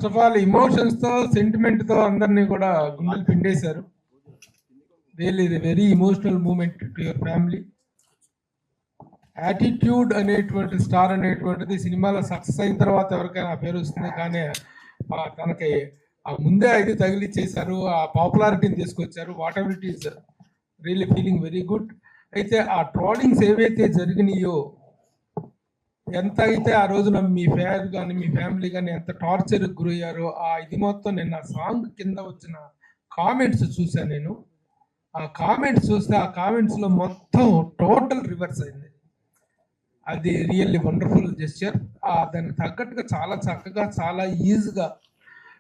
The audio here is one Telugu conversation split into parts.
ఫస్ట్ ఆఫ్ ఆల్ ఎమోషన్స్ తో సెంటిమెంట్ తో అందరినీ కూడా గుండెలు పిండేశారు. రియల్లీ ఇది very emotional moment to your family. Attitude అనేటువంటి స్టార్ అనేటువంటిది సినిమాలో సక్సెస్ అయిన తర్వాత ఎవరికైనా పేరు వస్తుంది, కానీ తనకి ఆ ముందే అయితే తగిలిచ్చేశారు, ఆ పాపులారిటీని తీసుకొచ్చారు. What ever it is really feeling very good. అయితే ఆ ట్రోలింగ్స్ ఏవైతే జరిగినాయో, ఎంత అయితే ఆ రోజున మీ ఫేర్ కానీ మీ ఫ్యామిలీ కానీ ఎంత టార్చర్ గురయ్యారో, ఆ ఇది మొత్తం నిన్న సాంగ్ కింద వచ్చిన కామెంట్స్ చూసాను నేను. ఆ కామెంట్స్ చూస్తే ఆ కామెంట్స్లో మొత్తం టోటల్ రివర్స్ అయింది. అది రియల్లీ వండర్ఫుల్ జెస్చర్. దానికి తగ్గట్టుగా చాలా చక్కగా చాలా ఈజీగా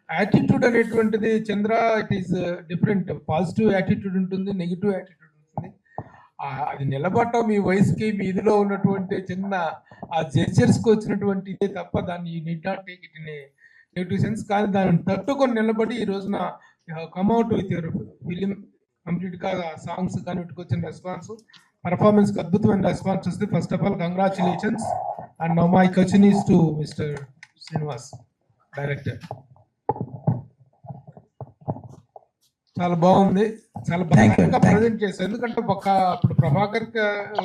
యాటిట్యూడ్ అనేటువంటిది Chandra it is different. Positive attitude ఉంటుంది, నెగిటివ్ యాటిట్యూడ్ ఉంటుంది. అది నిలబడటం మీ వయసుకి మీ ఇదిలో ఉన్నటువంటి చిన్న ఆ జెస్చర్స్కి వచ్చినటువంటి ఇదే తప్ప దాన్ని you need not take it in a negative sense. కానీ దాన్ని తట్టుకొని నిలబడి ఈ రోజున కమ్అట్ విత్ యువర్ ఫిలిం కంప్లీట్గా సాంగ్స్ కానీ వీటికి వచ్చిన రెస్పాన్స్ పర్ఫార్మెన్స్ అద్భుతమైన రెస్పాన్స్ వస్తుంది. First of all congratulations. And now my question is to mister Srinivas, director. చాలా బాగుంది, చాలా బాగా ప్రజెంట్ చేశారు. ఎందుకంటే అప్పుడు ప్రభాకర్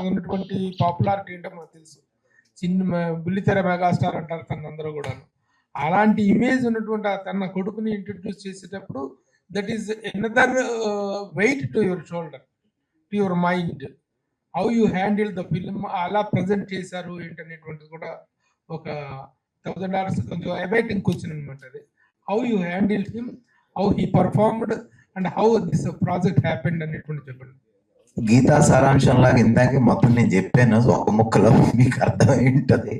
ఉన్నటువంటి పాపులారిటీ ఏంటో మనకు తెలుసు, చిన్న బుల్లితెర మెగాస్టార్ అంటారు తన అందరూ కూడా. అలాంటి ఇమేజ్ ఉన్నటువంటి తన కొడుకుని ఇంట్రడ్యూస్ చేసేటప్పుడు that is another weight to your shoulder, to your mind. How you handle the film, అలా ప్రజెంట్ చేశారు ఏంటనేటువంటిది కూడా ఒక $1000 కొంచెం అవైటింగ్ క్వశ్చన్ అనమాట అది. How you handle him, how he performed and how this project happened అనేటువంటి చెప్పండి. గీతా సారాంశం లాగా ఇందాకే మొత్తం నేను చెప్పాను, ఒక ముక్కలో మీకు అర్థమై ఉంటుంది.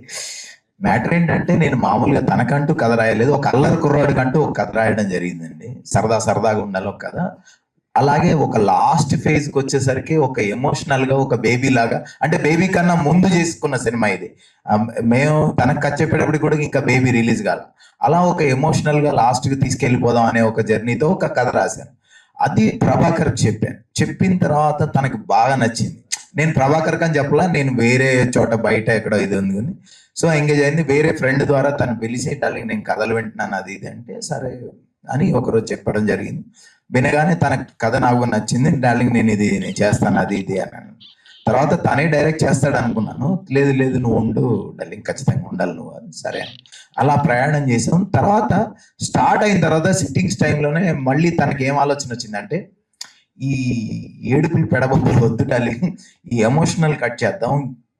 మ్యాటర్ ఏంటంటే నేను మామూలుగా తనకంటూ కథ రాయలేదు, ఒక అల్లరి కుర్రాడికంటూ ఒక కథ రాయడం జరిగిందండి. సరదాగా ఉండాలి ఒక కథ. అలాగే ఒక లాస్ట్ ఫేజ్కి వచ్చేసరికి ఒక ఎమోషనల్ గా ఒక బేబీ లాగా, అంటే బేబీ కన్నా ముందు చేసుకున్న సినిమా ఇది. మేము తనకు కథ చెప్పేటప్పుడు కూడా ఇంకా బేబీ రిలీజ్ కాల. అలా ఒక ఎమోషనల్ గా లాస్ట్ కి తీసుకెళ్ళిపోదాం అనే ఒక జర్నీతో ఒక కథ రాశాను. అది ప్రభాకర్ చెప్పాను. చెప్పిన తర్వాత తనకి బాగా నచ్చింది. నేను ప్రభాకర్ అని చెప్పలా, నేను వేరే చోట బయట ఎక్కడో ఇది ఉంది కానీ సో ఎంగేజ్ అయింది. వేరే ఫ్రెండ్ ద్వారా తను పిలిచి డార్లింగ్ నేను కథలు వింటున్నాను అది ఇది అంటే సరే అని ఒకరోజు చెప్పడం జరిగింది. వినగానే తన కథ నాకు నచ్చింది. డార్లింగ్ నేను చేస్తాను అది ఇది అన్నాను. తర్వాత తనే డైరెక్ట్ చేస్తాడు అనుకున్నాను. లేదు నువ్వు ఉండు డార్లింగ్, ఖచ్చితంగా ఉండాలి నువ్వు అని. సరే అలా ప్రయాణం చేసాం. తర్వాత స్టార్ట్ అయిన తర్వాత సిట్టింగ్స్ టైంలోనే మళ్ళీ తనకి ఏం ఆలోచన వచ్చిందంటే, ఈ ఏడుపులు పెడబొబ్బులు వద్దు డార్లింగ్, ఈ ఎమోషనల్ కట్ చేద్దాం,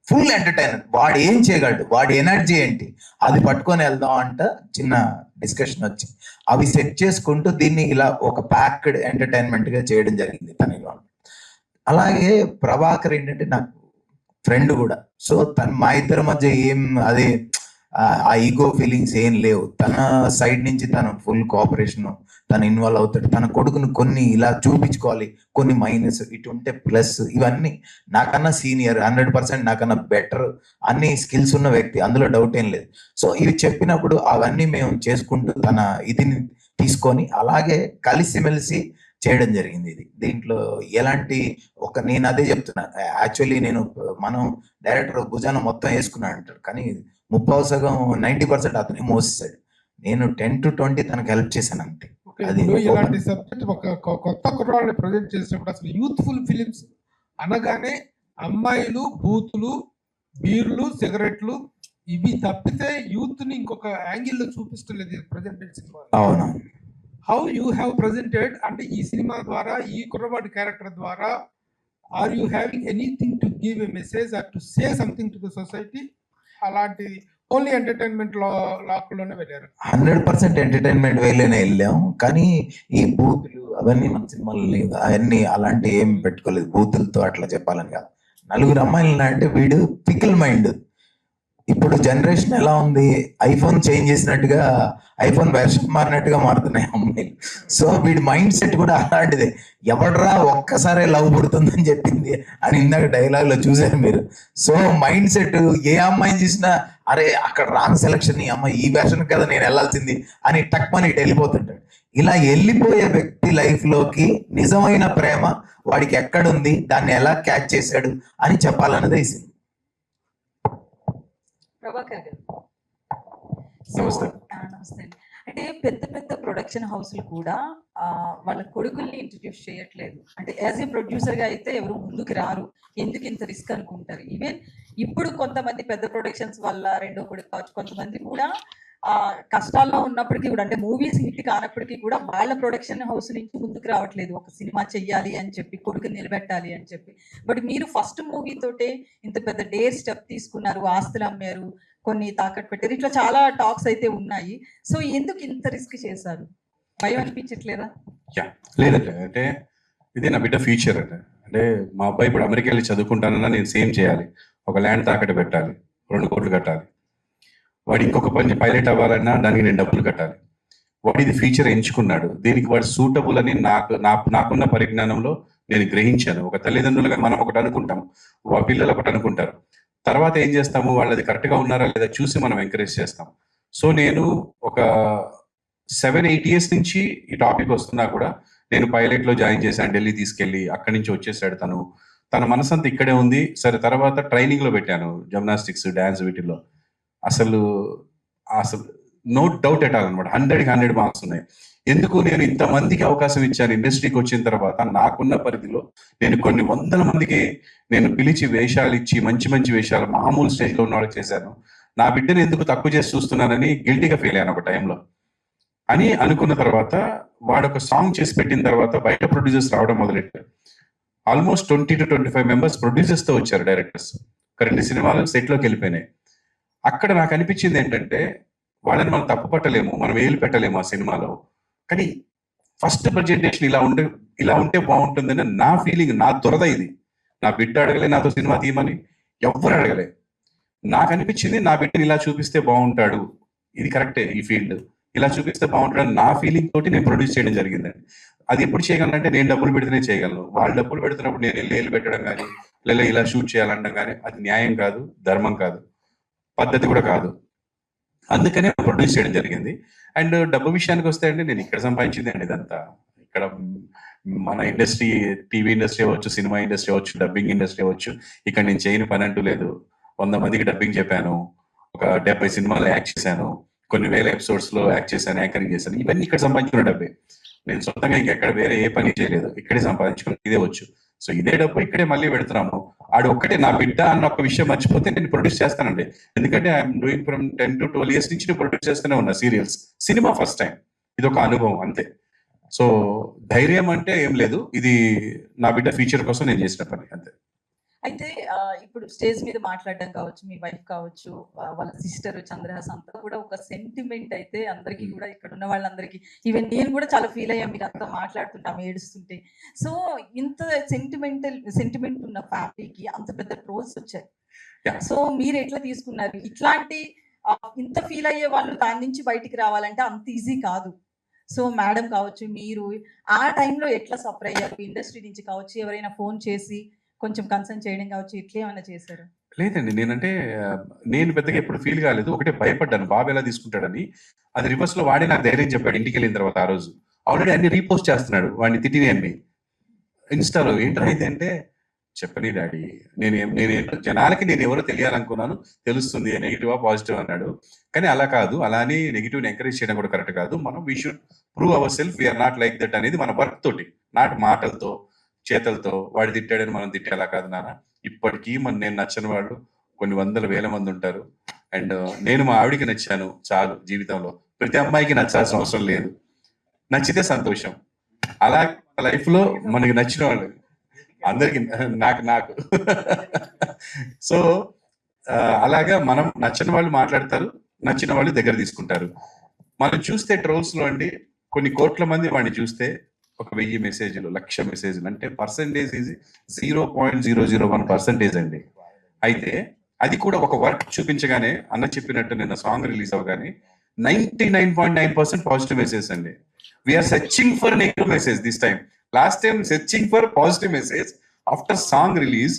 ఫుల్ ఎంటర్టైనర్. వాడు ఏం చేయగలడు, వాడి ఎనర్జీ ఏంటి అది పట్టుకొని వెళ్దాం అంట. చిన్న డిస్కషన్ వచ్చి అవి సెట్ చేసుకుంటూ దీన్ని ఇలా ఒక ప్యాక్డ్ ఎంటర్టైన్మెంట్ గా చేయడం జరిగింది తనలో. అలాగే ప్రభాకర్ ఏంటంటే నాకు ఫ్రెండ్ కూడా. సో మా ఇద్దరి మధ్య ఏం అదే ఆ ఈగో ఫీలింగ్స్ ఏం లేవు. తన సైడ్ నుంచి తన ఫుల్ కోఆపరేషన్, తను ఇన్వాల్వ్ అవుతాడు. తన కొడుకును కొన్ని ఇలా చూపించుకోవాలి, కొన్ని మైనస్, ఇటు ఉంటే ప్లస్, ఇవన్నీ నాకన్నా సీనియర్, 100% నాకన్నా బెటర్, అన్ని స్కిల్స్ ఉన్న వ్యక్తి, అందులో డౌట్ ఏం లేదు. సో ఇవి చెప్పినప్పుడు అవన్నీ మేము చేసుకుంటూ తన ఇదిని తీసుకొని అలాగే కలిసిమెలిసి చేయడం జరిగింది. ఇది దీంట్లో ఎలాంటి నేను అదే చెప్తున్నా, యాక్చువల్లీ మనం డైరెక్టర్ భుజాన మొత్తం వేసుకున్నాడు అంటారు, కానీ 90% అతనే మోసేసాడు. నేను 10 to 20 తనకు హెల్ప్ చేశాను అంతే. అది ఇలాంటి సబ్జెక్ట్ ఒక కొత్త కుర్రాళ్ళని ప్రజెంట్ చేసినప్పుడు అసలు యూత్ఫుల్ ఫిలిమ్స్ అనగానే అమ్మాయిలు, బూతులు, బీర్లు, సిగరెట్లు ఇవి తప్పితే యూత్ ని ఇంకొక యాంగిల్ లో చూపిస్తలేదు ప్రజెంటెడ్ సినిమా. అవును. హౌ యూ హ్యావ్ ప్రజెంటెడ్ అంటే ఈ సినిమా ద్వారా, ఈ కుర్రవాడి క్యారెక్టర్ ద్వారా, are you having anything to give a message or to say something to the society? అలాంటి ఓన్లీ ఎంటర్టైన్మెంట్ లాక్లోనే వెళ్ళారు. 100% ఎంటర్టైన్మెంట్ వేలోనే వెళ్ళాం. కానీ ఈ బూతులు అవన్నీ మన సినిమాలు అవన్నీ అలాంటి ఏం పెట్టుకోలేదు. బూతులతో అట్లా చెప్పాలని కాదు. 4 అమ్మాయిలు అంటే వీడు పికిల్ మైండ్. ఇప్పుడు జనరేషన్ ఎలా ఉంది, ఐఫోన్ చేంజ్ చేసినట్టుగా, ఐఫోన్ వెర్షన్ మారినట్టుగా మారుతున్నాయి అమ్మాయిలు. సో వీడి మైండ్ సెట్ కూడా అలాంటిదే. ఎవడరా ఒక్కసారే లవ్ పుడుతుందని చెప్పింది అని ఇందాక డైలాగ్ లో చూసారు మీరు. సో మైండ్ సెట్ ఏ అమ్మాయిని చూసినా అరే అక్కడ రాంగ్ సెలక్షన్, ఈ అమ్మాయి ఈ వెర్షన్ కదా నేను వెళ్ళాల్సింది అని టక్మని ఇటు వెళ్ళిపోతుంటాడు. ఇలా వెళ్ళిపోయే వ్యక్తి లైఫ్ లోకి నిజమైన ప్రేమ వాడికి ఎక్కడుంది, దాన్ని ఎలా క్యాచ్ చేశాడు అని చెప్పాలన్నదే ఈ సినిమా. ప్రభాకర్ గారు, సో నమస్తే. నమస్తే అండి. అంటే పెద్ద పెద్ద ప్రొడక్షన్ హౌస్లు కూడా వాళ్ళ కొడుకుల్ని ఇంట్రడ్యూస్ చేయట్లేదు. అంటే యాజ్ ఏ ప్రొడ్యూసర్గా అయితే ఎవరు ముందుకు రారు, ఎందుకు ఇంత రిస్క్ అనుకుంటారు. ఈవెన్ ఇప్పుడు కొంతమంది పెద్ద ప్రొడక్షన్స్ వల్ల రెండో కొడుకు కావచ్చు, కొంతమంది కూడా కష్టాల్లో ఉన్నప్పటికీ కూడా, అంటే మూవీస్ హిట్ కానప్పటికీ కూడా వాళ్ళ ప్రొడక్షన్ హౌస్ నుంచి ముందుకు రావట్లేదు. ఒక సినిమా చెయ్యాలి అని చెప్పి, కొడుకుని నిలబెట్టాలి అని చెప్పి. బట్ మీరు ఫస్ట్ మూవీ తోటే ఇంత పెద్ద డేర్ స్టెప్ తీసుకున్నారు, ఆస్తులు అమ్మారు, కొన్ని తాకట్టు పెట్టారు, ఇట్లా చాలా టాక్స్ అయితే ఉన్నాయి. సో ఎందుకు ఇంత రిస్క్ చేశారు? భయం అనిపించట్లేదా? లేదండి, అంటే ఇది నా బిడ్డ ఫ్యూచర్ అండి. అంటే మా అబ్బాయి ఇప్పుడు అమెరికా వెళ్ళి చదువుకుంటానన్నా నేను సేమ్ చేయాలి, ఒక ల్యాండ్ తాకట్టు పెట్టాలి, 2 కోట్లు కట్టాలి. వాడు ఇంకొక పని పైలట్ అవ్వాలన్నా దానికి నేను డబ్బులు కట్టాలి. వాడు ఇది ఫ్యూచర్ ఎంచుకున్నాడు, దీనికి వాడు సూటబుల్ అని నాకున్న పరిజ్ఞానంలో నేను గ్రహించాను. ఒక తల్లిదండ్రులుగా మనం ఒకటి అనుకుంటాం, పిల్లలు ఒకటి అనుకుంటారు. తర్వాత ఏం చేస్తాము, వాళ్ళది కరెక్ట్గా ఉన్నారా లేదా చూసి మనం ఎంకరేజ్ చేస్తాం. సో నేను ఒక 7-8 ఇయర్స్ నుంచి ఈ టాపిక్ వస్తున్నా కూడా నేను పైలట్లో జాయిన్ చేశాను, ఢిల్లీ తీసుకెళ్ళి అక్కడి నుంచి వచ్చేసాడు తను. తన మనసంతా ఇక్కడే ఉంది. సరే, తర్వాత ట్రైనింగ్లో పెట్టాను, జిమ్నాస్టిక్స్, డ్యాన్స్, వీటిల్లో అసలు నో డౌట్ ఎటాల్ అనమాట. 100కి 100 మార్క్స్ ఉన్నాయి. ఎందుకు నేను ఇంతమందికి అవకాశం ఇచ్చాను ఇండస్ట్రీకి వచ్చిన తర్వాత, నాకున్న పరిధిలో నేను కొన్ని వందల మందికి నేను పిలిచి వేషాలు ఇచ్చి మంచి మంచి వేషాలు మామూలు స్టేజ్లో ఉన్న వాళ్ళకి చేశాను. నా బిడ్డను ఎందుకు తక్కువ చేసి చూస్తున్నానని గిల్టీగా ఫీల్ అయ్యాను ఒక టైంలో. అని అనుకున్న తర్వాత వాడు ఒక సాంగ్ చేసి పెట్టిన తర్వాత బయట ప్రొడ్యూసర్స్ రావడం మొదలెట్టారు. ఆల్మోస్ట్ 20 to 25 మెంబర్స్ ప్రొడ్యూసర్స్తో వచ్చారు, డైరెక్టర్స్. ఒక 2 సినిమాలు సెట్లోకి వెళ్ళిపోయినాయి. అక్కడ నాకు అనిపించింది ఏంటంటే, వాళ్ళని మనం తప్పు పట్టలేము, మనం వేలు పెట్టలేము ఆ సినిమాలో. కానీ ఫస్ట్ ప్రజెంటేషన్ ఇలా ఉంటే బాగుంటుందని నా ఫీలింగ్, నా దురద ఇది. నా బిడ్డ అడగలే నాతో సినిమా తీయమని, ఎవ్వరు అడగలే. నాకు అనిపించింది నా బిడ్డని ఇలా చూపిస్తే బాగుంటాడు, ఇది కరెక్టే, ఈ ఫీల్డ్ ఇలా చూపిస్తే బాగుంటాడు నా ఫీలింగ్ తోటి నేను ప్రొడ్యూస్ చేయడం జరిగిందండి. అది ఎప్పుడు చేయగలనంటే, నేను డబ్బులు పెడితేనే చేయగలను. వాళ్ళు డబ్బులు పెడుతున్నప్పుడు నేను లేలు పెట్టడం కానీ, లేదా ఇలా షూట్ చేయాలనడం కానీ అది న్యాయం కాదు, ధర్మం కాదు, పద్ధతి కూడా కాదు. అందుకనే ప్రొడ్యూస్ చేయడం జరిగింది. అండ్ డబ్బు విషయానికి వస్తే అండి, నేను ఇక్కడ సంపాదించింది అండి ఇదంతా. ఇక్కడ మన ఇండస్ట్రీ, టీవీ ఇండస్ట్రీ అవ్వచ్చు, సినిమా ఇండస్ట్రీ అవ్వచ్చు, డబ్బింగ్ ఇండస్ట్రీ అవ్వచ్చు, ఇక్కడ నేను చేయని పని అంటూ లేదు. 100 మందికి డబ్బింగ్ చెప్పాను, ఒక 70 సినిమాలు యాక్ట్ చేశాను, కొన్ని వేల ఎపిసోడ్స్ లో యాక్ట్ చేశాను, యాంకరింగ్ చేశాను. ఇవన్నీ ఇక్కడ సంపాదించుకున్న డబ్బే. నేను సొంతంగా ఇంకెక్కడ వేరే ఏ పని చేయలేదు, ఇక్కడే సంపాదించుకుని ఇదే వచ్చు. సో ఇదే డబ్బు ఇక్కడే మళ్ళీ పెడుతున్నాము. ఆడు ఒక్కటే నా బిడ్డ అన్న ఒక విషయం మర్చిపోతే నేను ప్రొడ్యూస్ చేస్తానండి. ఎందుకంటే I'm doing from 10 to 12 years నుంచి నేను ప్రొడ్యూస్ చేస్తూనే ఉన్నా సీరియల్స్. సినిమా ఫస్ట్ టైం, ఇది ఒక అనుభవం అంతే. సో ధైర్యం అంటే ఏం లేదు, ఇది నా బిడ్డ ఫ్యూచర్ కోసం నేను చేసిన పని అంతే. అయితే ఇప్పుడు స్టేజ్ మీద మాట్లాడడం కావచ్చు, మీ వైఫ్ కావచ్చు, వాళ్ళ సిస్టర్ చంద్రహాస్ అంతా కూడా ఒక సెంటిమెంట్ అయితే అందరికీ కూడా, ఇక్కడ ఉన్న వాళ్ళందరికీ, ఈవెన్ నేను కూడా చాలా ఫీల్ అయ్యాను మీరు అంతా మాట్లాడుతుంటాం ఏడుస్తుంటే. సో ఇంత సెంటిమెంట్ ఉన్న ఫ్యామిలీకి అంత పెద్ద ట్రోల్స్ వచ్చాయి. సో మీరు ఎట్లా తీసుకున్నారు? ఇట్లాంటి ఇంత ఫీల్ అయ్యే వాళ్ళు దాని నుంచి బయటికి రావాలంటే అంత ఈజీ కాదు. సో మేడం కావచ్చు, మీరు ఆ టైంలో ఎట్లా సఫర్ అయ్యారు? ఇండస్ట్రీ నుంచి కావచ్చు, ఎవరైనా ఫోన్ చేసి కొంచెం కన్సర్న్ చేయడం కావచ్చు, ఇట్లా ఏమైనా చేశారు? లేదండి, నేను పెద్దగా ఎప్పుడు ఫీల్ కాలేదు. ఒకటే భయపడ్డాను, బాబు ఎలా తీసుకుంటాడని. అది రివర్స్ లో వాడే నాకు ధైర్యం చెప్పాడు. ఇంటికి వెళ్ళిన తర్వాత ఆ రోజు ఆల్రెడీ అన్ని రీపోస్ట్ చేస్తున్నాడు, వాడిని తిట్టిని అన్ని ఇన్స్టాలో. ఏంటైతే అంటే, చెప్పని డాడీ, నేను జనాలకి నేను ఎవరో తెలియాలనుకున్నాను, తెలుస్తుంది, నెగిటివా పాజిటివ్ అన్నాడు. కానీ అలా కాదు, అలా అని నెగిటివ్ ఎంకరేజ్ చేయడం కూడా కరెక్ట్ కాదు. మనం we should prove our self, we are not like that అనేది మన వర్క్ తోటి, నాట్ మాటలతో చేతలతో. వాడు తిట్టాడని మనం తిట్టేలా కాదు నాన్న. ఇప్పటికీ నేను నచ్చని వాళ్ళు కొన్ని 100,000 మంది ఉంటారు. అండ్ నేను మా ఆవిడికి నచ్చాను చాలు. జీవితంలో ప్రతి అమ్మాయికి నచ్చాల్సిన అవసరం లేదు, నచ్చితే సంతోషం. అలా లైఫ్ లో మనకి నచ్చిన వాళ్ళు అందరికి, నాకు సో అలాగా మనం నచ్చని వాళ్ళు మాట్లాడతారు, నచ్చిన వాళ్ళు దగ్గర తీసుకుంటారు. మనం చూస్తే ట్రోల్స్ లో అండి, కొన్ని కోట్ల మంది వాడిని చూస్తే ఒక 1000 మెసేజ్లు, 1,00,000 మెసేజ్లు, అంటే పర్సెంటేజ్ ఈజ్ 0.001% అండి. అయితే అది కూడా ఒక వర్క్ చూపించగానే, అన్న చెప్పినట్టు నిన్న సాంగ్ రిలీజ్ అవగానే 99.9% పాజిటివ్ మెసేజ్ అండి. We are searching for negative message this time. Last time searching for positive message after song release.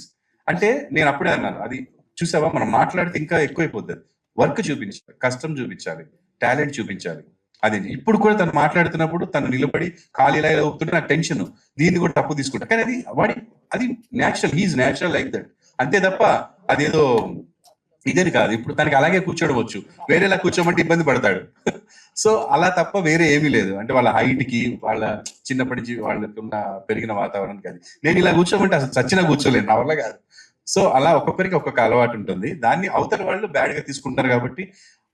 అంటే నేను అప్పుడే అన్నాను, అది చూసావా, మనం మాట్లాడితే ఇంకా ఎక్కువైపోతుంది. వర్క్ చూపించాలి, కష్టం చూపించాలి, టాలెంట్ చూపించాలి. అది ఇప్పుడు కూడా తను మాట్లాడుతున్నప్పుడు తను నిలబడి కాలు ఇలా ఊపుతుంటే నాకు టెన్షన్, దీన్ని కూడా తప్పు తీసుకుంటా. కానీ అది natural, he's natural like that, అంతే తప్ప అదేదో ఇదేని కాదు, ఇప్పుడు తనకి అలాగే కూర్చోడవచ్చు, వేరేలా కూర్చోమంటే ఇబ్బంది పడతాడు. సో అలా తప్ప వేరే ఏమీ లేదు. అంటే వాళ్ళ హైట్ కి, వాళ్ళ చిన్నప్పటి నుంచి వాళ్ళకి ఉన్న పెరిగిన వాతావరణానికి అది. నేను ఇలా కూర్చోమంటే అసలు చచ్చినా కూర్చోలేను, నా వల్ల కాదు. సో అలా ఒక్కొక్కరికి ఒక్కొక్క అలవాటు ఉంటుంది. దాన్ని అవతల వాళ్ళు బ్యాడ్ గా తీసుకుంటారు కాబట్టి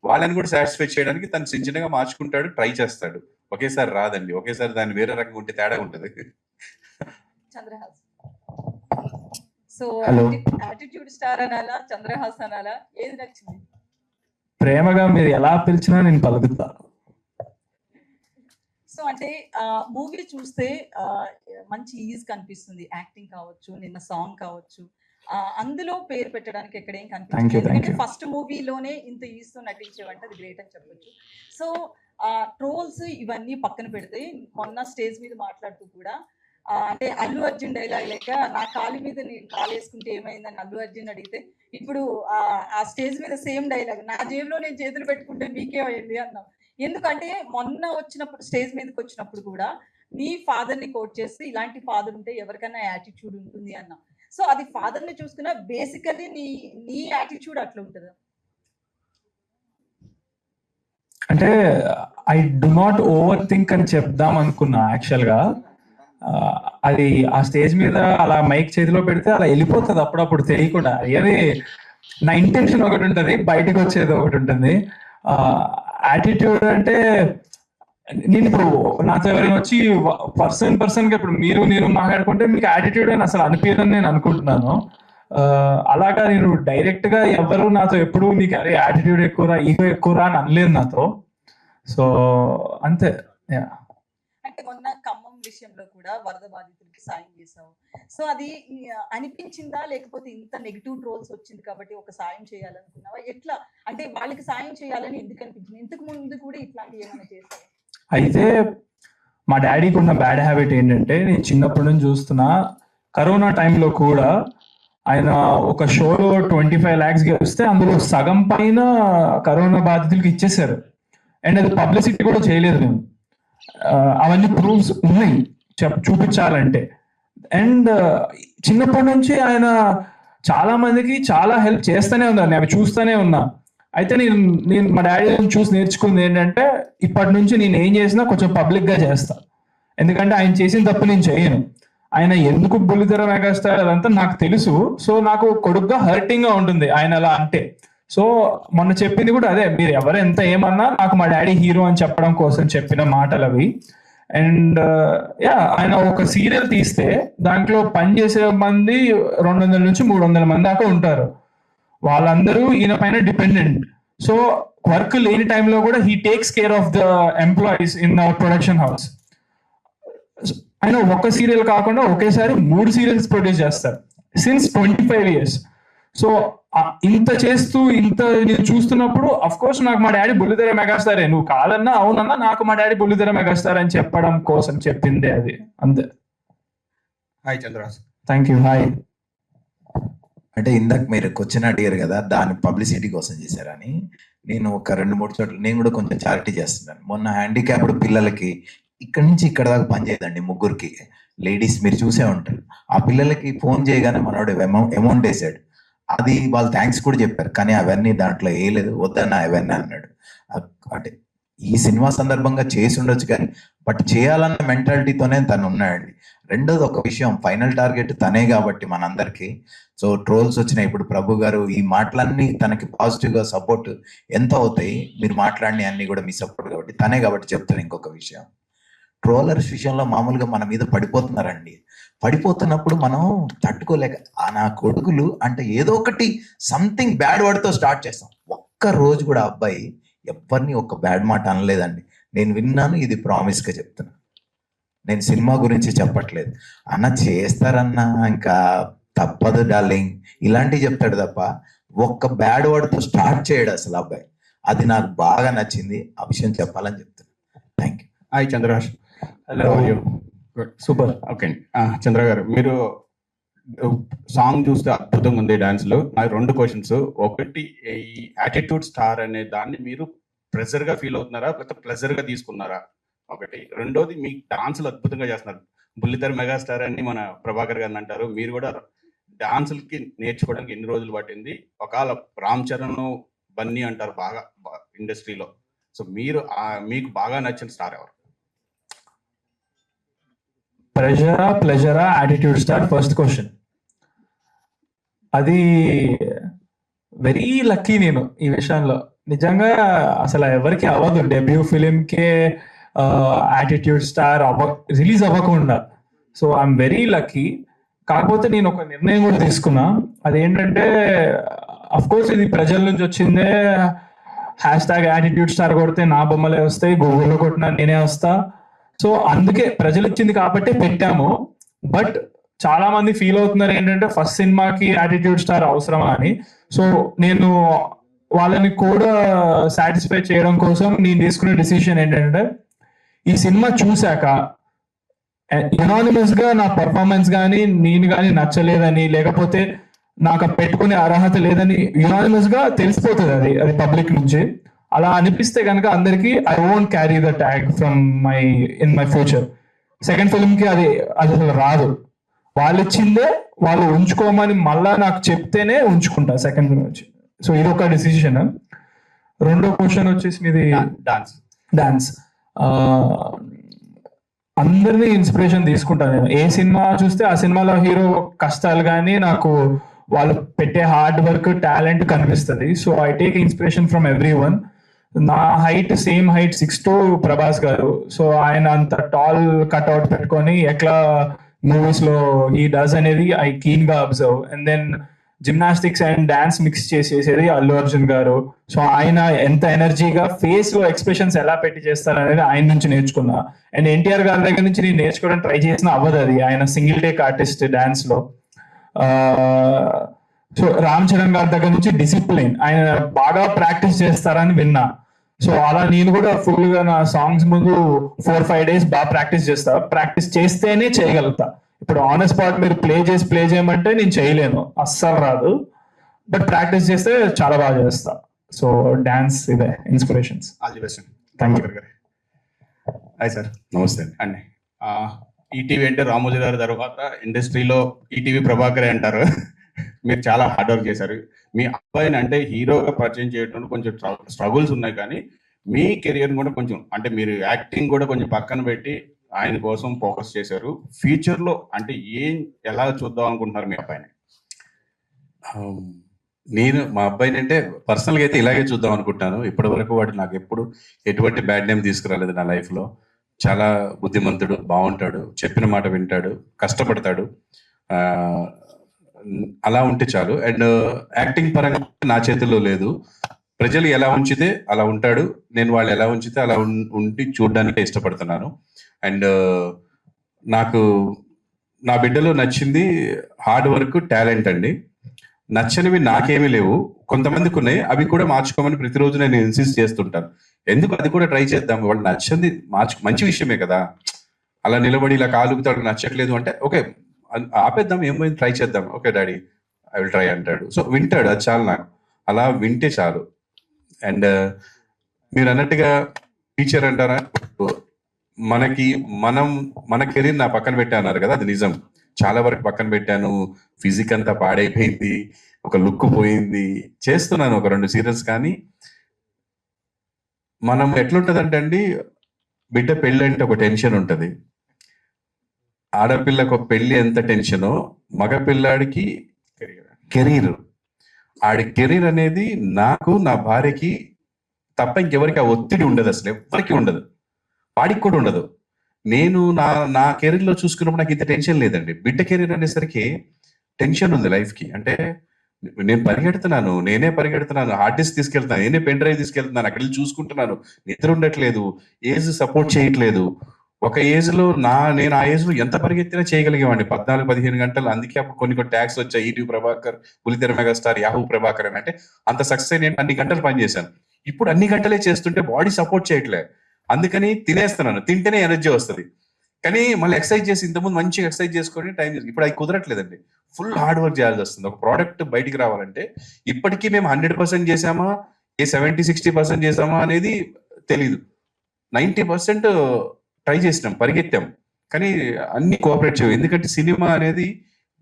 వాళ్ళని కూడా సాటిస్ఫై చేయడానికి తను చిన్న చిన్నగా మార్చుకుంటాడు, ట్రై చేస్తాడు. ఒకేసారి రాదండి, ఒకేసారి దాన్ని వేరే రకంగా ఉంటే తేడా ఉంటుంది. Chandrahas. So Hello. Attitude star అనాలా, చంద్రహాస్ అనాలా, ఏది నచ్చింది? ప్రేమగా మీరు ఎలా పిలిచినా నేను పలుకుతా. సో అంటే మూవీ చూస్తే మంచి ఈజ్ కనిపిస్తుంది, యాక్టింగ్ కావచ్చు, నిన్న సాంగ్ కావచ్చు, అందులో పేరు పెట్టడానికి ఎక్కడేం Thank కనిపించలేదు. you, thank ఎందుకంటే you. ఫస్ట్ మూవీలోనే ఇంత ఈజ్ తో నటించేవంటే అది గ్రేట్ అని చెప్పొచ్చు. సో ట్రోల్స్ ఇవన్నీ పక్కన పెడితే మొన్న స్టేజ్ మీద మాట్లాడుతూ కూడా అంటే అల్లు అర్జున్ డైలాగ్ లెక్క నా కాలు మీద నేను కాలు వేసుకుంటే ఏమైందని అల్లు అర్జున్ అడిగితే ఇప్పుడు ఆ స్టేజ్ మీద సేమ్ డైలాగ్, నా జేబులో నేను చేతులు పెట్టుకుంటే మీకేమైంది అన్నాం. ఎందుకంటే మొన్న వచ్చినప్పుడు స్టేజ్ మీదకి వచ్చినప్పుడు కూడా మీ ఫాదర్ ని కోట్ చేసి ఇలాంటి ఫాదర్ ఉంటే ఎవరికైనా యాటిట్యూడ్ ఉంటుంది అన్నాం. సో అది ఫాదర్ ని చూసుకున్నా బేసికలీ నీ యాటిట్యూడ్ అట్లా ఉంటుందా? అంటే I do not over think అని చెప్దాం అనుకున్నా యాక్చువల్ గా. అది ఆ స్టేజ్ మీద అలా మైక్ చేతిలో పెడితే అలా వెళ్ళిపోతుంది అప్పుడప్పుడు తెలియకుండా. అది నా ఇంటెన్షన్ ఒకటి ఉంటుంది, బయటకు వచ్చేది ఒకటి ఉంటుంది. యాటిట్యూడ్ అంటే నేను ఇప్పుడు నాతో ఎవరైనా వచ్చి పర్సన్ గా ఇప్పుడు మీరు నేను మాట్లాడుకుంటే మీకు యాటిట్యూడ్ అని అసలు అనిపించదని నేను అనుకుంటున్నాను. అలాగా నేను డైరెక్ట్ గా ఎవరు నాతో ఎప్పుడు నీకు అరే యాటిట్యూడ్ ఎక్కువరా, ఈగో ఎక్కువరా అని అనలేదు నాతో. సో అంతే. అంటే మొన్న ఖమ్మం విషయంలో కూడా వరద బాధితులకి సాయం చేసావు. సో అది అనిపించిందా, లేకపోతే ఇంత నెగిటివ్ ట్రోల్స్ వచ్చింది కాబట్టి ఒక సాయం చేయాలనుకున్నావా? ఎట్లా అంటే వాళ్ళకి సాయం చేయాలని ఎందుకు అనిపించింది? ఇంతకు ముందు కూడా ఇట్లాంటి ఏమైనా చేసావా? అయితే మా డాడీకి ఉన్న బ్యాడ్ హ్యాబిట్ ఏంటంటే, నేను చిన్నప్పటి నుంచి చూస్తున్నా, కరోనా టైంలో కూడా ఆయన ఒక షోలో 25 lakhs గెలిస్తే అందులో సగం పైన కరోనా బాధితులకు ఇచ్చేసారు. అండ్ అది పబ్లిసిటీ కూడా చేయలేదు మేము. అవన్నీ ప్రూఫ్స్ ఉన్నాయి చూపించాలంటే. అండ్ చిన్నప్పటి నుంచి ఆయన చాలా మందికి చాలా హెల్ప్ చేస్తూనే ఉన్నారు, నేను అవి చూస్తూనే ఉన్నా. అయితే నేను మా డాడీ చూసి నేర్చుకుంది ఏంటంటే, ఇప్పటి నుంచి నేను ఏం చేసినా కొంచెం పబ్లిక్ గా చేస్తా. ఎందుకంటే ఆయన చేసిన తప్పు నేను చేయను. ఆయన ఎందుకు బుల్లితెర మెగాస్టార్ అదంతా నాకు తెలుసు. సో నాకు కొడుకుగా హర్టింగ్ గా ఉంటుంది ఆయన అలా అంటే. సో మొన్న చెప్పింది కూడా అదే, మీరు ఎవరు ఎంత ఏమన్నా నాకు మా డాడీ హీరో అని చెప్పడం కోసం చెప్పిన మాటలు అవి. అండ్ ఆయన ఒక సీరియల్ తీస్తే దాంట్లో పనిచేసే మంది 200 నుంచి 300 మంది దాకా ఉంటారు. వాళ్ళందరూ ఈయన పైన డిపెండెంట్. సో వర్క్ లేని టైంలో కూడా he takes care of the employees in our production house. ఆయన ఒక సీరియల్ కాకుండా ఒకేసారి 3 సీరియల్స్ ప్రొడ్యూస్ చేస్తారు సిన్స్ 25 years. సో ఇంత చేస్తూ ఇంత నేను చూస్తున్నప్పుడు అఫ్ కోర్స్ నాకు మా డాడీ బుల్లితెర మెగాస్టారే, నువ్వు కాదన్నా అవునన్నా నాకు మా డాడీ బుల్లితెర మెగాస్టార్ అని చెప్పడం కోసం చెప్పిందే అది, అంతే. Hi Chandraraj. Thank you. Hi. అంటే ఇందాక మీరు క్వశ్చన్ అడిగారు కదా, దాని పబ్లిసిటీ కోసం చేశారని. నేను ఒక 2-3 చోట్ల నేను కూడా కొంచెం చారిటీ చేస్తున్నాను. మొన్న హ్యాండిక్యాప్డ్ పిల్లలకి ఇక్కడి నుంచి ఇక్కడ దాకా పనిచేయదండి, 3 లేడీస్ మీరు చూసే ఉంటారు. ఆ పిల్లలకి ఫోన్ చేయగానే మనోడు అమౌంట్ వేసాడు. అది వాళ్ళు థ్యాంక్స్ కూడా చెప్పారు, కానీ అవన్నీ దాంట్లో వేయలేదు, వద్దన్న అవన్నీ అన్నాడు. అంటే ఈ సినిమా సందర్భంగా చేసి ఉండొచ్చు కానీ బట్ చేయాలన్న మెంటాలిటీతోనే తను ఉన్నాడండి. రెండోది ఒక విషయం, ఫైనల్ టార్గెట్ తనే కాబట్టి మనందరికీ. సో ట్రోల్స్ వచ్చినాయి, ఇప్పుడు ప్రభు గారు ఈ మాటలన్నీ తనకి పాజిటివ్ గా సపోర్ట్ ఎంత అవుతాయి, మీరు మాట్లాడిన అన్ని కూడా మీ సపోర్ట్ కాబట్టి తనే కాబట్టి చెప్తాను. ఇంకొక విషయం, ట్రోలర్స్ విషయంలో మామూలుగా మన మీద పడిపోతున్నారండి. పడిపోతున్నప్పుడు మనం తట్టుకోలేక నా కొడుకులు అంటే ఏదో ఒకటి సంథింగ్ బ్యాడ్ వర్డ్తో స్టార్ట్ చేస్తాం. ఒక్క రోజు కూడా అబ్బాయి ఎవరిని ఒక బ్యాడ్ మాట అనలేదండి. నేను విన్నాను, ఇది ప్రామిస్గా చెప్తున్నా. నేను సినిమా గురించి చెప్పట్లేదు. అన్న చేస్తారన్నా ఇంకా తప్పదు డార్లింగ్ ఇలాంటివి చెప్తాడు తప్ప ఒక్క బ్యాడ్ వర్డ్తో స్టార్ట్ చేయడు అసలు అబ్బాయి. అది నాకు బాగా నచ్చింది, ఆ విషయం చెప్పాలని చెప్తున్నా. Thank you. Hi Chandraraj. Hello. Super. Okay Chandra garu, మీరు సాంగ్ చూస్తే అద్భుతంగా ఉంది, డాన్స్ లో. నాకు 2 క్వశ్చన్స్. ఒకటి, ఈ యాటిట్యూడ్ స్టార్ అనే దాన్ని మీరు ప్రెజర్ గా ఫీల్ అవుతున్నారా లేకపోతే ప్లెజర్ గా తీసుకున్నారా? ఒకటి. రెండోది, మీ డాన్సులు అద్భుతంగా చేస్తున్నారు. బుల్లితెర మెగాస్టార్ అని మన ప్రభాకర్ గారిని అంటారు, మీరు కూడా డాన్సులకి నేర్చుకోవడానికి ఎన్ని రోజులు పట్టింది? ఒకవేళ రామ్ చరణ్, బన్నీ అంటారు బాగా ఇండస్ట్రీలో. సో మీరు మీకు బాగా నచ్చిన స్టార్ ఎవరు? ప్లెజరా యాటిట్యూడ్ స్టార్? First question. అది వెరీ లక్కీ నేను ఈ విషయంలో. నిజంగా అసలు ఎవరికి అవ్వదు డెబ్యూ ఫిలింకే యాటిట్యూడ్ స్టార్ రిలీజ్ అవ్వకుండా. So I'm very lucky. కాకపోతే నేను ఒక నిర్ణయం కూడా తీసుకున్నా. అదేంటంటే అఫ్ కోర్స్ ఇది ప్రజల నుంచి వచ్చిందే. హ్యాష్ యాటిట్యూడ్ స్టార్ కొడితే నా బొమ్మలే వస్తాయి, గూగుల్లో కొట్టినా నేనే వస్తా. సో అందుకే ప్రజలు ఇచ్చింది కాబట్టి పెట్టాము. బట్ చాలా మంది ఫీల్ అవుతున్నారు ఏంటంటే ఫస్ట్ సినిమాకి యాటిట్యూడ్ స్టార్ అవసరమా అని. సో నేను వాళ్ళని కూడా సాటిస్ఫై చేయడం కోసం నేను తీసుకునే డిసిషన్ ఏంటంటే, ఈ సినిమా చూశాక యునానిమస్ గా నా పర్ఫార్మెన్స్ కానీ నేను కానీ నచ్చలేదని, లేకపోతే నాకు పెట్టుకునే అర్హత లేదని యునానిమస్ గా తెలిసిపోతుంది అది పబ్లిక్ నుంచి. అలా అనిపిస్తే కనుక అందరికి I won't carry the tag from in my future. Second film కి అది అసలు రాదు. వాళ్ళు ఇచ్చిందే వాళ్ళు ఉంచుకోమని మళ్ళా నాకు చెప్తేనే ఉంచుకుంటా సెకండ్ ఫిల్మ్ వచ్చి. సో ఇది ఒక డిసిషన్. రెండో క్వశ్చన్ వచ్చేసి మీది డాన్స్. అందరినీ ఇన్స్పిరేషన్ తీసుకుంటాను నేను. ఏ సినిమా చూస్తే ఆ సినిమాలో హీరో కష్టాలు కానీ నాకు వాళ్ళు పెట్టే హార్డ్ వర్క్, టాలెంట్ కనిపిస్తుంది. So I take inspiration from every one. నా హైట్ సేమ్ హైట్ 6'2" ప్రభాస్ గారు. సో ఆయన అంత టాల్ కట్అవుట్ పెట్టుకొని ఎట్లా మూవీస్ లో ఈ డస్ అనేది ఐ కీన్ గా observe. And then gymnastics and dance mix చేసేది అల్లు అర్జున్ గారు. సో ఆయన ఎంత ఎనర్జీగా ఫేస్ లో ఎక్స్ప్రెషన్స్ ఎలా పెట్టి చేస్తారు అనేది ఆయన నుంచి నేర్చుకున్నా. అండ్ ఎన్టీఆర్ గారి దగ్గర నుంచి నేను నేర్చుకోవడం ట్రై చేసిన అవ్వదు అది. ఆయన సింగిల్ టేక్ ఆర్టిస్ట్ డాన్స్ లో. సో రామ్ చరణ్ గారి దగ్గర నుంచి డిసిప్లిన్, ఆయన బాగా ప్రాక్టీస్ చేస్తారని విన్నా. సో అలా నేను కూడా ఫుల్ గా నా సాంగ్స్ ముందు 4-5 days బాగా ప్రాక్టీస్ చేస్తా. ప్రాక్టీస్ చేస్తేనే చేయగలుగుతా. ఇప్పుడు ఆన్ స్పాట్ మీరు ప్లే చేయమంటే నేను చేయలేను, అస్సలు రాదు. బట్ ప్రాక్టీస్ చేస్తే చాలా బాగా చేస్తా. సో డాన్స్ ఇదే inspirations. All the best. Thank you. Hi sir. నమస్తే అండి. ఈటీవీ అంటే రామోజీ గారి తర్వాత ఇండస్ట్రీలో ఈటీవీ ప్రభాకరే అంటారు. మీరు చాలా హార్డ్ వర్క్ చేశారు. మీ అబ్బాయిని అంటే హీరోగా పరిచయం చేయడం కొంచెం స్ట్రగుల్స్ ఉన్నాయి, కానీ మీ కెరియర్ కూడా కొంచెం అంటే మీరు యాక్టింగ్ కూడా కొంచెం పక్కన పెట్టి ఆయన కోసం ఫోకస్ చేశారు. ఫ్యూచర్ లో అంటే ఎలా చూద్దాం అనుకుంటున్నారు మీ అబ్బాయిని? నేను మా అబ్బాయిని అంటే పర్సనల్ గా అయితే ఇలాగే చూద్దాం అనుకుంటాను. ఇప్పటి వరకు వాడు నాకు ఎప్పుడు ఎటువంటి బ్యాడ్ నేమ్ తీసుకురాలేదు నా లైఫ్ లో. చాలా బుద్ధిమంతుడు, బాగుంటాడు, చెప్పిన మాట వింటాడు, కష్టపడతాడు. అలా ఉంటే చాలు. అండ్ యాక్టింగ్ పరంగా నా చేతుల్లో లేదు. ప్రజలు ఎలా ఉంచితే అలా ఉంటాడు, నేను వాళ్ళు ఎలా ఉంచితే అలా ఉండి చూడడానికే ఇష్టపడుతున్నాను. అండ్ నాకు నా బిడ్డలో నచ్చింది హార్డ్ వర్క్, టాలెంట్ అండి. నచ్చనివి నాకేమీ లేవు, కొంతమందికి ఉన్నాయి. అవి కూడా మార్చుకోమని ప్రతిరోజు నేను ఇన్సిస్ట్ చేస్తుంటాను. ఎందుకు అది కూడా ట్రై చేద్దాం. వాళ్ళు నచ్చింది మంచి విషయమే కదా. అలా నిలబడి ఇలా కాలుగుతాడు నచ్చట్లేదు అంటే ఓకే ఆపేద్దాం, ఏమైంది ట్రై చేద్దాం. Okay daddy I will try అంటాడు. సో వింటాడు, అది చాలు నాకు. అలా వింటే చాలు. అండ్ మీరు అన్నట్టుగా టీచర్ అంటారా, మన కెరీర్ నా పక్కన పెట్టాన్నారు కదా, అది నిజం. చాలా వరకు పక్కన పెట్టాను. ఫిజిక్ అంతా పాడైపోయింది, ఒక లుక్ పోయింది. చేస్తున్నాను ఒక 2 సీరియల్స్. కానీ మనం ఎట్లుంటదంటే అండి, బిడ్డ పెళ్ళి అంటే ఒక టెన్షన్ ఉంటుంది. ఆడపిల్లకు పెళ్లి ఎంత టెన్షనో మగ పిల్లాడికి కెరీర్. ఆడి కెరీర్ అనేది నాకు, నా భార్యకి తప్ప ఇంకెవరికి ఆ ఒత్తిడి ఉండదు, అసలు ఎవరికి ఉండదు, వాడికి కూడా ఉండదు. నేను నా కెరీర్లో చూసుకున్నప్పుడు నాకు ఇంత టెన్షన్ లేదండి. బిడ్డ కెరీర్ అనేసరికి టెన్షన్ ఉంది లైఫ్కి. అంటే నేను నేనే పరిగెడుతున్నాను, హార్డ్ డిస్క్ తీసుకెళ్తున్నాను, నేనే పెన్ డ్రైవ్ తీసుకెళ్తున్నాను, అక్కడ చూసుకుంటున్నాను, నిద్ర ఉండట్లేదు, ఏజ్ సపోర్ట్ చేయట్లేదు. ఒక ఏజ్ లో నేను ఆ ఏజ్ లో ఎంత పరిగెత్తినా చేయగలిగేవాడిని, 14-15 గంటలు. అందుకే అప్పుడు కొన్ని ట్యాగ్స్ వచ్చాయి, ఈటీవీ ప్రభాకర్, బుల్లితెర మెగాస్టార్, యాహూ ప్రభాకర్ అని. అంటే అంత సక్సెస్ నేను అన్ని గంటలు పనిచేశాను. ఇప్పుడు అన్ని గంటలే చేస్తుంటే బాడీ సపోర్ట్ చేయట్లే, అందుకని తినేస్తున్నాను. తింటేనే ఎనర్జీ వస్తుంది. కానీ మళ్ళీ ఎక్సర్సైజ్ చేసి, ఇంతకుముందు మంచిగా ఎక్సర్సైజ్ చేసుకొని టైం, ఇప్పుడు అది కుదరట్లేదండి. ఫుల్ హార్డ్ వర్క్ చేయాల్సి వస్తుంది. ఒక ప్రోడక్ట్ బయటికి రావాలంటే ఇప్పటికీ మేము 100% చేసామా, 70-60% చేసామా అనేది తెలీదు. 90% ట్రై చేసినాం, పరిగెత్తాం, కానీ అన్ని కోఆపరేట్ చేయవు. ఎందుకంటే సినిమా అనేది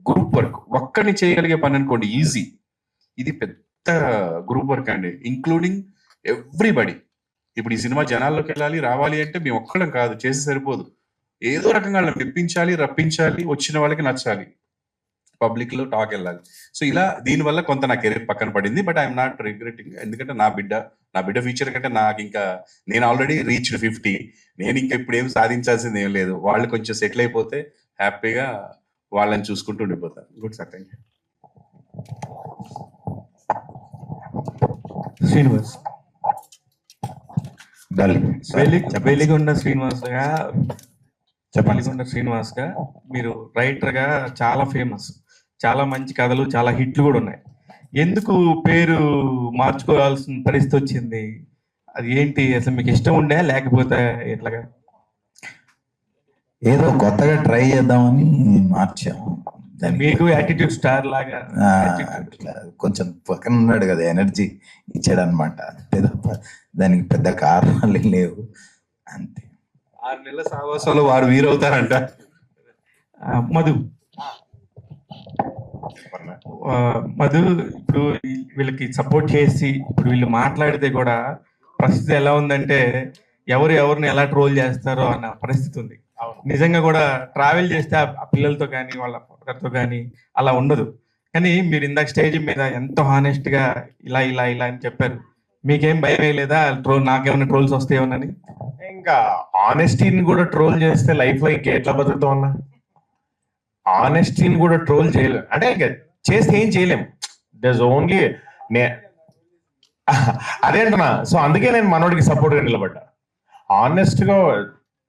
గ్రూప్ వర్క్ ఒక్కడిని చేయగలిగే పని అనుకోండి ఈజీ. ఇది పెద్ద గ్రూప్ వర్క్ అండి, ఇంక్లూడింగ్ ఎవ్రీబడి. ఇప్పుడు ఈ సినిమా జనాల్లోకి వెళ్ళాలి రావాలి అంటే మేము ఒక్కడం కాదు చేసి సరిపోదు, ఏదో రకంగా వాళ్ళని మెప్పించాలి, రప్పించాలి, వచ్చిన వాళ్ళకి నచ్చాలి, పబ్లిక్ లో టాక్ వెళ్ళాలి. సో ఇలా దీనివల్ల కొంత నా కెరీర్ పక్కన పడింది. బట్ ఐఎమ్ నాట్ రిగ్రెటింగ్, ఎందుకంటే నా బిడ్డ ఫ్యూచర్ కంటే నాకు ఇంకా, నేను ఆల్రెడీ రీచ్డ్ 50, నేను ఇంకా ఇప్పుడు ఏం సాధించాల్సింది ఏం లేదు. వాళ్ళు కొంచెం సెటిల్ అయిపోతే హ్యాపీగా వాళ్ళని చూసుకుంటూ ఉండిపోతారు. Good sir, thank you. Srinivas, Veligonda Srinivas గా వెలిగొండ శ్రీనివాస్ గా మీరు రైటర్ గా చాలా ఫేమస్, చాలా మంచి కథలు, చాలా హిట్లు కూడా ఉన్నాయి. ఎందుకు పేరు మార్చుకోవాల్సిన పరిస్థితి వచ్చింది? అది ఏంటి? అసలు మీకు ఇష్టం ఉండే లేకపోతే ఎట్లాగా? ఏదో కొత్తగా ట్రై చేద్దామని మార్చాము. మీకు యాటిట్యూడ్ స్టార్ లాగా అట్లా కొంచెం పక్కన ఉన్నాడు కదా, ఎనర్జీ ఇచ్చాడు అనమాట, అంతే తప్ప దానికి పెద్ద కారణాలు లేవు, అంతే. 6 నెలల సావాసంలో వారు వీరవుతారంట. మధు, ఇప్పుడు వీళ్ళకి సపోర్ట్ చేసి ఇప్పుడు వీళ్ళు మాట్లాడితే కూడా పరిస్థితి ఎలా ఉందంటే ఎవరిని ఎలా ట్రోల్ చేస్తారో అన్న పరిస్థితి ఉంది. నిజంగా కూడా ట్రావెల్ చేస్తే ఆ పిల్లలతో కానీ వాళ్ళ ఫాదర్తో కానీ అలా ఉండదు. కానీ మీరు ఇందాక స్టేజ్ మీద ఎంతో హానెస్ట్ గా ఇలా ఇలా ఇలా అని చెప్పారు. మీకేం భయం లేదా నాకేమైనా ట్రోల్స్ వస్తాయేమోనని? ఇంకా ఆనెస్టీని కూడా ట్రోల్ చేస్తే లైఫ్ లో ఇంకెట్లా బతుకుతాం అన్నా? ఆనెస్టీని కూడా ట్రోల్ చేయలేం అంటే ఇంకా చేస్తే ఏం చేయలేం. దస్ ఓన్లీ అదేంటనా. సో అందుకే నేను మనోడికి సపోర్ట్ గా నిలబడ్డా. ఆనెస్ట్ గా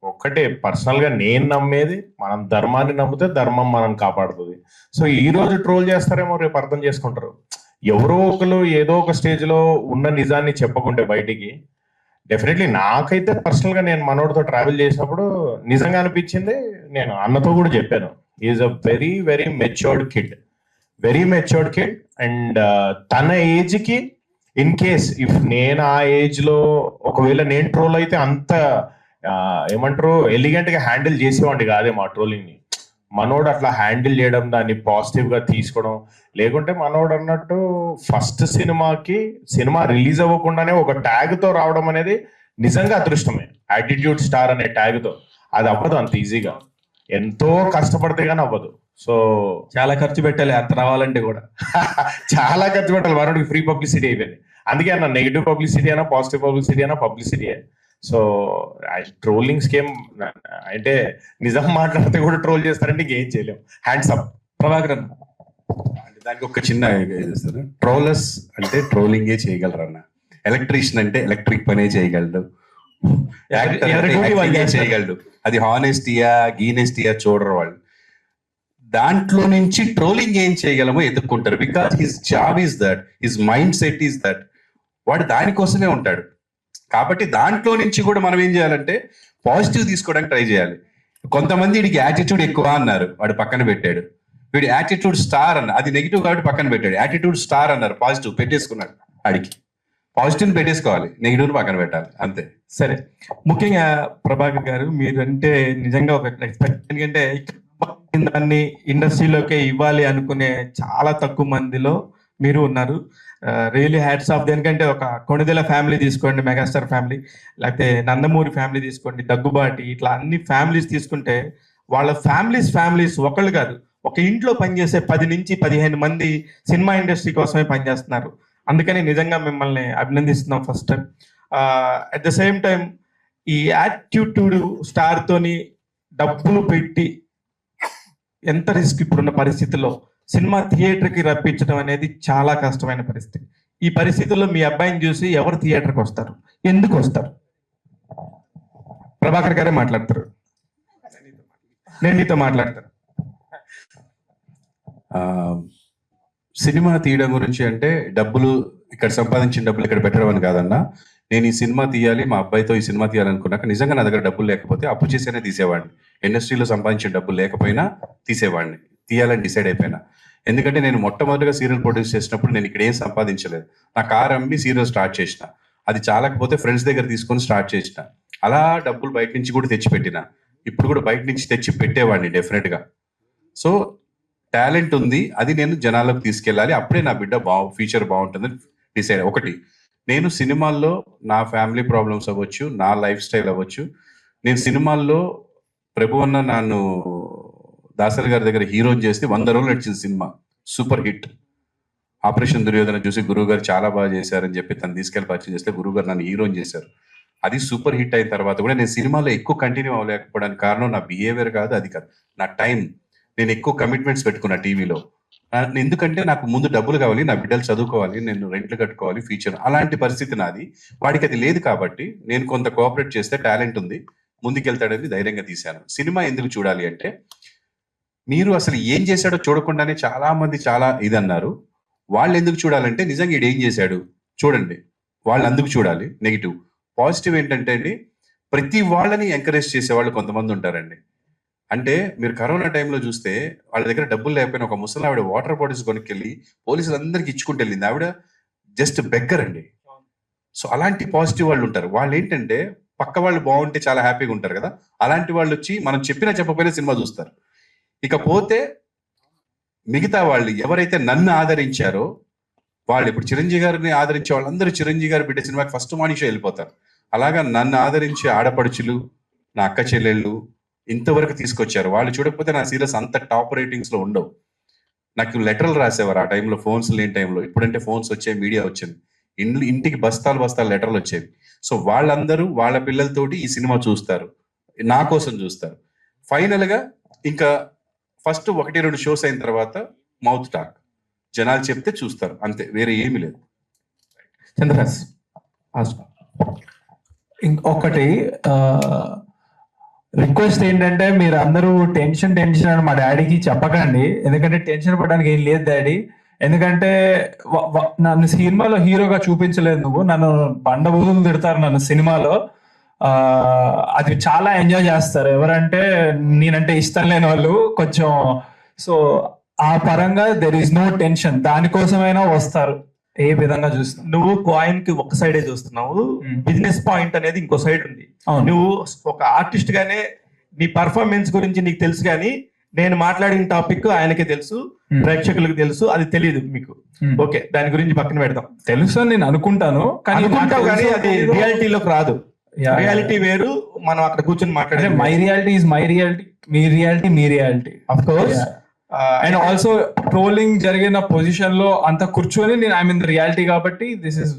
ఒక్కటే పర్సనల్ గా నేను నమ్మేది, మనం ధర్మాన్ని నమ్మితే ధర్మం మనం కాపాడుతుంది. సో ఈ రోజు ట్రోల్ చేస్తారేమో, రేపు అర్థం చేసుకుంటారు. ఎవరో ఒకరు ఏదో ఒక స్టేజ్ లో ఉన్న నిజాన్ని చెప్పకుంటే బయటికి, డెఫినెట్లీ నాకైతే పర్సనల్ గా నేను మనోడితో ట్రావెల్ చేసినప్పుడు నిజంగా అనిపించింది. నేను అన్నతో కూడా చెప్పాను, is a very very matured kid, very matured kid. And తన ఏజ్ కి ఇన్ కేస్ ఇఫ్ నేను ఆ ఏజ్ లో ఒకవేళ నేను ట్రోల్ అయితే అంత ఏమంటారు ఎలిగెంట్ గా హ్యాండిల్ చేసేవాడి కాదే మా ట్రోలింగ్ ని. మనోడు అట్లా హ్యాండిల్ చేయడం, దాన్ని పాజిటివ్ గా తీసుకోవడం. లేకుంటే మనోడు అన్నట్టు ఫస్ట్ సినిమా రిలీజ్ అవ్వకుండానే ఒక ట్యాగ్ తో రావడం అనేది నిజంగా అదృష్టమే. యాటిట్యూడ్ స్టార్ అనే ట్యాగ్ తో అది అవ్వదు అంత ఈజీగా, ఎంతో కష్టపడితే కానీ అవ్వదు. సో చాలా ఖర్చు పెట్టాలి అంత రావాలంటే కూడా. చాలా ఖర్చు పెట్టాలి. మనోడికి ఫ్రీ పబ్లిసిటీ అయిపోయింది. అందుకే అన్న నెగిటివ్ పబ్లిసిటీ అయినా పాజిటివ్ పబ్లిసిటీ అయినా పబ్లిసిటీ. సో ట్రోలింగ్స్ ఏం అంటే నిజం మాట్లాడితే కూడా ట్రోల్ చేస్తారంటే ఇంకేం చేయలేం. Hands up. ప్రభాకర్, దానికి ఒక చిన్న ట్రోలర్స్ అంటే ట్రోలింగే చేయగలరు అన్న. ఎలక్ట్రీషియన్ అంటే ఎలక్ట్రిక్ పనే చేయగలడు, చేయగలడు. అది హానెస్టీయా గీనెస్టీయా చూడరు వాళ్ళు. దాంట్లో నుంచి ట్రోలింగ్ ఏం చేయగలమో ఎదుర్కొంటారు. Because his job is that, his mind set is that. వాడు దానికోసమే ఉంటాడు. కాబట్టి దాంట్లో నుంచి కూడా మనం ఏం చేయాలంటే పాజిటివ్ తీసుకోవడానికి ట్రై చేయాలి. కొంతమంది వీడికి యాటిట్యూడ్ ఎక్కువ అన్నారు, వాడు పక్కన పెట్టాడు. వీడు యాటిట్యూడ్ స్టార్ అన్న, అది నెగిటివ్ కాబట్టి పక్కన పెట్టాడు. యాటిట్యూడ్ స్టార్ అన్నారు, పాజిటివ్ పెట్టేసుకున్నాడు. వాడికి పాజిటివ్ పెట్టేసుకోవాలి, నెగిటివ్ పక్కన పెట్టాలి, అంతే. సరే, ముఖ్యంగా ప్రభాకర్ గారు మీరంటే నిజంగా ఒక రెస్పెక్ట్. ఎందుకంటే దాన్ని ఇండస్ట్రీలోకి ఇవ్వాలి అనుకునే చాలా తక్కువ మందిలో మీరు ఉన్నారు. Really hats off. దేనికంటే ఒక కొణిదెల ఫ్యామిలీ తీసుకోండి, మెగాస్టార్ ఫ్యామిలీ, లేకపోతే నందమూరి ఫ్యామిలీ తీసుకోండి, దగ్గుబాటి, ఇట్లా అన్ని ఫ్యామిలీస్ తీసుకుంటే వాళ్ళ ఫ్యామిలీస్ ఒకళ్ళు కాదు, ఒక ఇంట్లో పనిచేసే 10 నుంచి 15 మంది సినిమా ఇండస్ట్రీ కోసమే పనిచేస్తున్నారు. అందుకని నిజంగా మిమ్మల్ని అభినందిస్తున్నాం first time. At the same time ఈ యాటిట్యూడ్ స్టార్ తోని డబ్బులు పెట్టి ఎంత రిస్క్ ఇప్పుడున్న పరిస్థితుల్లో సినిమా థియేటర్కి రప్పించడం అనేది చాలా కష్టమైన పరిస్థితి. ఈ పరిస్థితుల్లో మీ అబ్బాయిని చూసి ఎవరు థియేటర్కి వస్తారు, ఎందుకు వస్తారు? ప్రభాకర్ గారే మాట్లాడతారు, నేను నీతో మాట్లాడతాను. సినిమా తీయడం గురించి అంటే డబ్బులు ఇక్కడ సంపాదించిన డబ్బులు ఇక్కడ పెట్టడం అని కాదన్నా. నేను ఈ సినిమా తీయాలి, మా అబ్బాయితో ఈ సినిమా తీయాలనుకున్నాక నిజంగా నా దగ్గర డబ్బులు లేకపోతే అప్పు చేసేనే తీసేవాడిని. ఇండస్ట్రీలో సంపాదించిన డబ్బులు లేకపోయినా తీసేవాడిని, తీయాలని డిసైడ్ అయిపోయినా. ఎందుకంటే నేను మొట్టమొదటిగా సీరియల్ ప్రొడ్యూస్ చేసినప్పుడు నేను ఇక్కడ ఏం సంపాదించలేదు. నా కార్ అమ్మి సీరియల్ స్టార్ట్ చేసిన, అది చాలకపోతే ఫ్రెండ్స్ దగ్గర తీసుకొని స్టార్ట్ చేసిన. అలా డబ్బులు బయట నుంచి కూడా తెచ్చిపెట్టిన, ఇప్పుడు కూడా బయట నుంచి తెచ్చి పెట్టేవాడిని డెఫినెట్గా. సో టాలెంట్ ఉంది, అది నేను జనాలకు తీసుకెళ్ళాలి, అప్పుడే నా బిడ్డ ఫ్యూచర్ బాగుంటుందని డిసైడ్. ఒకటి, నేను సినిమాల్లో నా ఫ్యామిలీ ప్రాబ్లమ్స్ అవ్వచ్చు, నా లైఫ్ స్టైల్ అవ్వచ్చు, నేను సినిమాల్లో ప్రభు అన్న నన్ను దాసరి గారి దగ్గర హీరోని చేస్తే 100 రోజులు నడిచింది cinema, super hit. Operation Duryodhana చూసి గురువు గారు చాలా బాగా చేశారని చెప్పి తను తీసుకెళ్ళి పరిచయం చేస్తే గురువు గారు నన్ను హీరోని చేశారు. అది సూపర్ హిట్ అయిన తర్వాత కూడా నేను సినిమాలో ఎక్కువ కంటిన్యూ అవ్వలేకపోవడానికి కారణం నా బిహేవియర్ కాదు, అది కాదు, నా టైం. నేను ఎక్కువ కమిట్మెంట్స్ పెట్టుకున్నా టీవీలో. ఎందుకంటే నాకు ముందు డబ్బులు కావాలి, నా బిడ్డలు చదువుకోవాలి, నేను రెంట్లు కట్టుకోవాలి, ఫ్యూచర్. అలాంటి పరిస్థితి నాది. వాడికి అది లేదు కాబట్టి నేను కొంత కోఆపరేట్ చేస్తే టాలెంట్ ఉంది, ముందుకెళ్తాడని ధైర్యంగా తీశాను. సినిమా ఎందుకు చూడాలి అంటే, మీరు అసలు ఏం చేశాడో చూడకుండానే చాలా మంది చాలా ఇది అన్నారు. వాళ్ళు ఎందుకు చూడాలంటే, నిజంగా ఈడు ఏం చేశాడు చూడండి, వాళ్ళు అందుకు చూడాలి. నెగిటివ్. పాజిటివ్ ఏంటంటే అండి, ప్రతి వాళ్ళని ఎంకరేజ్ చేసేవాళ్ళు కొంతమంది ఉంటారండి. అంటే మీరు కరోనా టైంలో చూస్తే వాళ్ళ దగ్గర డబ్బులు లేకపోయినా ఒక ముసలి ఆవిడ వాటర్ బాటిల్స్ కొనుక్కెళ్ళి పోలీసులు అందరికి ఇచ్చుకుంటూ వెళ్ళింది. ఆవిడ జస్ట్ బెగ్గర్ అండి. సో అలాంటి పాజిటివ్ వాళ్ళు ఉంటారు. వాళ్ళు ఏంటంటే పక్క వాళ్ళు బాగుంటే చాలా హ్యాపీగా ఉంటారు కదా, అలాంటి వాళ్ళు వచ్చి మనం చెప్పినా చెప్పకపోయినా సినిమా చూస్తారు. ఇకపోతే మిగతా వాళ్ళు ఎవరైతే నన్ను ఆదరించారో వాళ్ళు, ఇప్పుడు చిరంజీవి గారిని ఆదరించే వాళ్ళందరూ చిరంజీవి గారి బిడ్డ సినిమాకి ఫస్ట్ మార్నింగ్ షో వెళ్ళిపోతారు. అలాగా నన్ను ఆదరించే ఆడపడుచులు, నా అక్క చెల్లెళ్ళు ఇంతవరకు తీసుకొచ్చారు. వాళ్ళు చూడకపోతే నా సీరియస్ అంత టాప్ రేటింగ్స్ లో ఉండవు. నాకు లెటర్లు రాసేవారు ఆ టైంలో, ఫోన్స్ లేని టైంలో. ఇప్పుడంటే ఫోన్స్ వచ్చాయి, మీడియా వచ్చింది, ఇంటికి బస్తాలు లెటర్లు వచ్చేవి. సో వాళ్ళందరూ వాళ్ళ పిల్లలతోటి ఈ సినిమా చూస్తారు, నా కోసం చూస్తారు. ఫైనల్ గా ఇంకా ఫస్ట్ 1-2 షోస్ అయిన తర్వాత మౌత్ టాక్, జనాలు చెప్తే చూస్తారు, అంతే, వేరే ఏమీ లేదు. చంద్రహాస్ ఇంకొకటి రిక్వెస్ట్ ఏంటంటే, మీరు అందరూ టెన్షన్ అని మా డాడీకి చెప్పకండి, ఎందుకంటే టెన్షన్ పడడానికి ఏం లేదు డాడీ. ఎందుకంటే నన్ను సినిమాలో హీరోగా చూపించలేదు నువ్వు, నన్ను బండబూతులు తిడతారు నన్ను సినిమాలో. అది చాలా ఎంజాయ్ చేస్తారు ఎవరంటే నేనంటే ఇష్టం లేని వాళ్ళు కొంచెం. సో ఆ పరంగా దెర్ ఈస్ నో టెన్షన్, దానికోసమైనా వస్తారు. ఏ విధంగా చూస్తున్నావు నువ్వు కాయిన్ కి ఒక సైడే చూస్తున్నావు, బిజినెస్ పాయింట్ అనేది ఇంకో సైడ్ ఉంది. నువ్వు ఒక ఆర్టిస్ట్ గానే నీ పర్ఫార్మెన్స్ గురించి నీకు తెలుసు, కానీ నేను మాట్లాడిన టాపిక్ ఆయనకే తెలుసు, ప్రేక్షకులకు తెలుసు, అది తెలియదు మీకు. ఓకే, దాని గురించి పక్కన పెడదాం. తెలుసు అని నేను అనుకుంటాను, కానీ అది రియాలిటీలోకి రాదు. రియాలిటీ వేరు, మనం అక్కడ కూర్చొని మాట్లాడే my reality is my reality, మీ రియాలిటీ మీ reality. Of course. And also trolling జరిగిన పొజిషన్ లో అంత కూర్చొని నేను ఐ మీన్ రియాలిటీ కాబట్టి దిస్ ఇస్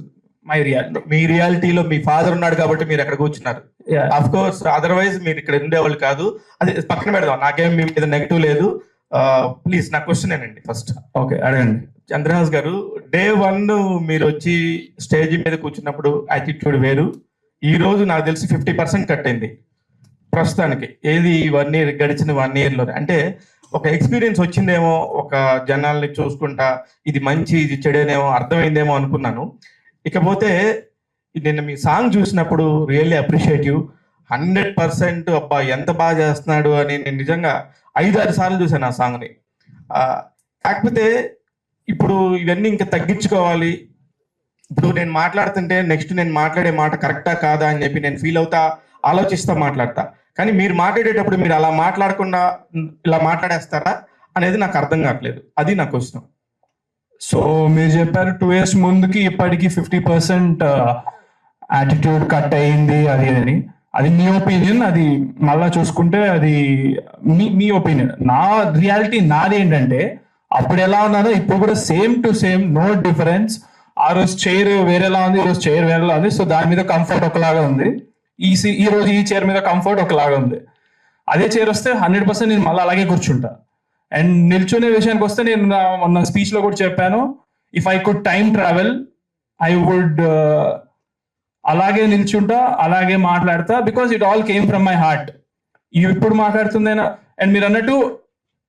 మై రియాలిటీ. మీ రియాలిటీలో మీ ఫాదర్ ఉన్నాడు కాబట్టి మీరు అక్కడ కూర్చున్నారు. ఆఫ్ కోర్స్, అదర్వైజ్ మీరు ఇక్కడ ఉండేవాళ్ళు కాదు. అది పక్కన పెడదాం, నాకేం మీ మీద నెగిటివ్ లేదు. ప్లీజ్ నా క్వశ్చన్ ఏనండి ఫస్ట్. ఓకే, అడగండి. చంద్రహాస్ గారు, Day 1 మీరు వచ్చి స్టేజ్ మీద కూర్చున్నప్పుడు యాటిట్యూడ్ వేరు. ఈ రోజు నాకు తెలిసి 50% కట్ అయింది ప్రస్తుతానికి. ఏది 1 year గడిచిన 1 year లో, అంటే ఒక ఎక్స్పీరియన్స్ వచ్చిందేమో, ఒక జనాల్ని చూసుకుంటా ఇది మంచి ఇది చెడేనేమో అర్థమైందేమో అనుకున్నాను. ఇకపోతే నేను మీ సాంగ్ చూసినప్పుడు రియల్లీ అప్రిషియేట్ యూ. 100% అబ్బా ఎంత బాగా చేస్తున్నాడు అని నేను నిజంగా 5-6 సార్లు చూసాను ఆ సాంగ్ని. కాకపోతే ఇప్పుడు ఇవన్నీ ఇంకా తగ్గించుకోవాలి. ఇప్పుడు నేను మాట్లాడుతుంటే నెక్స్ట్ నేను మాట్లాడే మాట కరెక్టా కాదా అని చెప్పి నేను ఫీల్ అవుతా, ఆలోచిస్తా మాట్లాడతా. కానీ మీరు మాట్లాడేటప్పుడు మీరు అలా మాట్లాడకుండా ఇలా మాట్లాడేస్తారా అనేది నాకు అర్థం కావట్లేదు. అది నా క్వశ్చన్. సో మీరు చెప్పారు 2 years ముందుకి ఇప్పటికి 50% యాటిట్యూడ్ కట్ అయింది అది అని. అది మీ ఒపీనియన్, అది మళ్ళా చూసుకుంటే అది మీ ఒపీనియన్. నా రియాలిటీ నాది ఏంటంటే, అప్పుడు ఎలా ఉన్నానో ఇప్పుడు కూడా same to same, no difference. ఆ రోజు చైర్ వేరేలా ఉంది, ఈ రోజు చైర్ వేరేలా ఉంది. సో దాని మీద కంఫర్ట్ ఒకలాగా ఉంది, ఈ రోజు ఈ చైర్ మీద కంఫర్ట్ ఒకలాగా ఉంది. అదే చైర్ వస్తే 100% నేను మళ్ళీ అలాగే కూర్చుంటా. అండ్ నిల్చునే విషయానికి వస్తే నేను మొన్న స్పీచ్ లో కూడా చెప్పాను, if I could time travel I would అలాగే నిల్చుంటా, అలాగే మాట్లాడతా, because it all came from my heart. ఇప్పుడు మాట్లాడుతుందేనా, అండ్ మీరు అన్నట్టు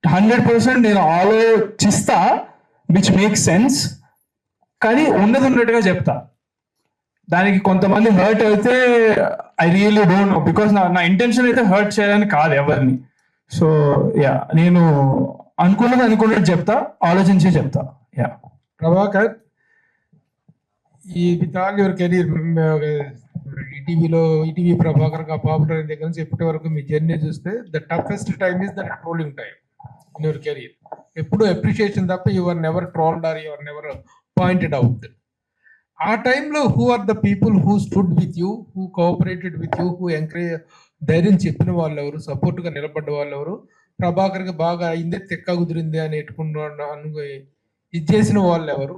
100% నేను ఆలోచిస్తా, విచ్ మేక్ సెన్స్, కానీ ఉన్నట్టుగా చెప్తా. దానికి కొంతమంది హర్ట్ అయితే I really don't know, because నా ఇంటెన్షన్ అయితే హర్ట్ చేయాలని కాదు ఎవరిని. సో యా, నేను అనుకున్నట్టు చెప్తా, ఆలోచించే చెప్తా. యా ప్రభాకర్, ఈ with all your career, ETV Prabhakar గా పాపులర్ అయిన దగ్గర నుంచి ఇప్పటి వరకు మీ జర్నీ చూస్తే the toughest time is the trolling time. In your career. ఎప్పుడు అప్రిషియేషన్ తప్ప you're never trolled or you're never pointed out. ఆ టైంలో who are the people who stood with you, who cooperated with you, who encourage, ధైర్యం చెప్పిన వాళ్ళు ఎవరు, సపోర్ట్గా నిలబడ్డ వాళ్ళు ఎవరు, ప్రభాకర్కి బాగా అయిందే తెక్క కుదిరింది అని ఇది చేసిన వాళ్ళు ఎవరు,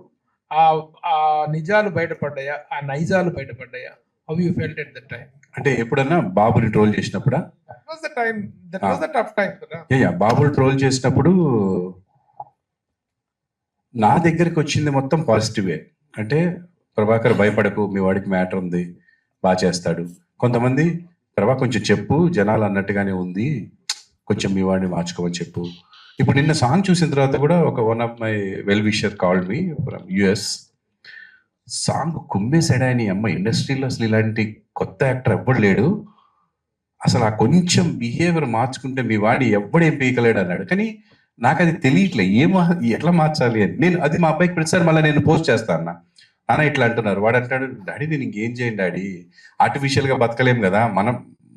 ఆ నిజాలు బయటపడ్డాయా, ఆ నైజాలు బయటపడ్డాయా? How you felt at that time? అంటే ఎప్పుడన్నా బాబుని ట్రోల్ చేసినప్పుడా? బాబుని ట్రోల్ చేసినప్పుడు నా దగ్గరికి వచ్చింది మొత్తం పాజిటివే. అంటే ప్రభాకర్ భయపడకు, మీ వాడికి మ్యాటర్ ఉంది, బాగా చేస్తాడు. కొంతమంది ప్రభా కొంచెం చెప్పు, జనాలు అన్నట్టుగానే ఉంది, కొంచెం మీ వాడిని మార్చుకోమని చెప్పు. ఇప్పుడు నిన్న సాంగ్ చూసిన తర్వాత కూడా one of my well wisher called me from US. Song కుమ్మేశాడా అని, అమ్మ ఇండస్ట్రీలో అసలు ఇలాంటి కొత్త యాక్టర్ ఎవ్వడు లేడు, అసలు ఆ కొంచెం బిహేవియర్ మార్చుకుంటే మీ వాడి ఎవ్వడేం పీకలేడు అన్నాడు. కానీ నాకు అది తెలియట్లే ఎట్లా మార్చాలి అని. నేను అది మా అబ్బాయికి ప్రతిసారి మళ్ళీ నేను పోస్ట్ చేస్తాను, నాన్న ఇట్లా అంటున్నారు. వాడు అంటాడు, డాడీ నేను ఇంకేం చేయండి డాడీ, ఆర్టిఫిషియల్గా బతకలేం కదా,